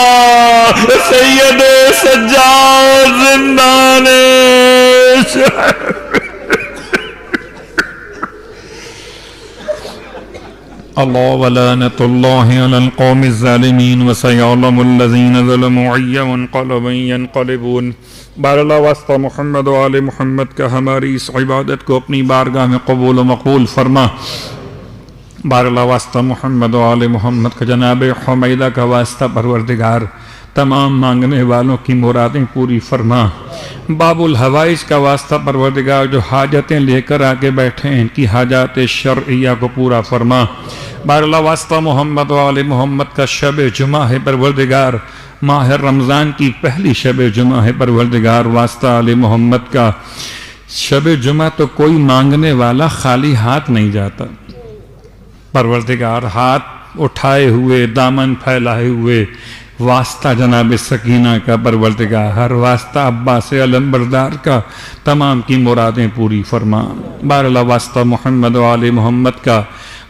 سید سجاد زندان اللہ ولعنت اللہ علی القوم الظالمین وسیعلم الذین ظلموا ای منقلب ینقلبون۔ بار اللہ واسطہ محمد و آل محمد کا ہماری اس عبادت کو اپنی بارگاہ میں قبول و مقبول فرما۔ بار اللہ واسطہ محمد و آل محمد کا جناب حمیدہ کا واسطہ پروردگار تمام مانگنے والوں کی مرادیں پوری فرما۔ باب الحوائج کا واسطہ پروردگار جو حاجتیں لے کر آگے بیٹھے ہیں ان کی حاجات شرعیہ کو پورا فرما۔ بار اللہ واسطہ محمد و آل محمد کا شب جمعہ ہے پروردگار، ماہ رمضان کی پہلی شب جمعہ ہے پروردگار، واسطہ آل محمد کا شب جمعہ تو کوئی مانگنے والا خالی ہاتھ نہیں جاتا پروردگار، ہاتھ اٹھائے ہوئے، دامن پھیلائے ہوئے، واسطہ جناب سکینہ کا پروردگار، ہر واسطہ عباس علمبردار کا تمام کی مرادیں پوری فرما۔ بار اللہ واسطہ محمد و آل محمد کا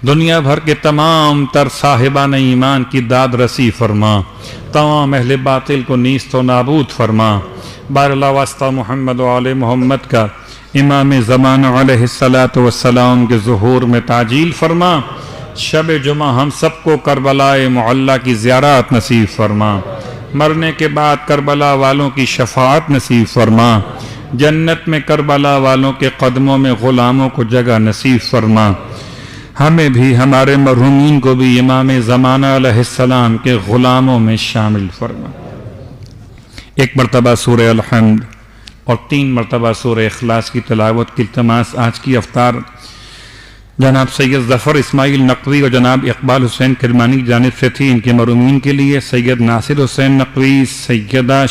دنیا بھر کے تمام تر صاحبان ایمان کی داد رسی فرما، تمام اہل باطل کو نیست و نابود فرما۔ بار اللہ واسطہ محمد و آل محمد کا امام زمانہ علیہ السلام کے ظہور میں تعجیل فرما۔ شب جمعہ ہم سب کو کربلا معلیٰ کی زیارت نصیب فرما، مرنے کے بعد کربلا والوں کی شفاعت نصیب فرما، جنت میں کربلا والوں کے قدموں میں غلاموں کو جگہ نصیب فرما، ہمیں بھی ہمارے مرحومین کو بھی امام زمانہ علیہ السلام کے غلاموں میں شامل فرما۔ ایک مرتبہ سورہ الحمد اور 3 مرتبہ سورہ اخلاص کی تلاوت کی التماس آج کی افطار جناب سید ظفر اسماعیل نقوی اور جناب اقبال حسین کرمانی کی جانب سے تھی۔ ان کے مرحومین کے لیے سید ناصر حسین نقوی، سیدہ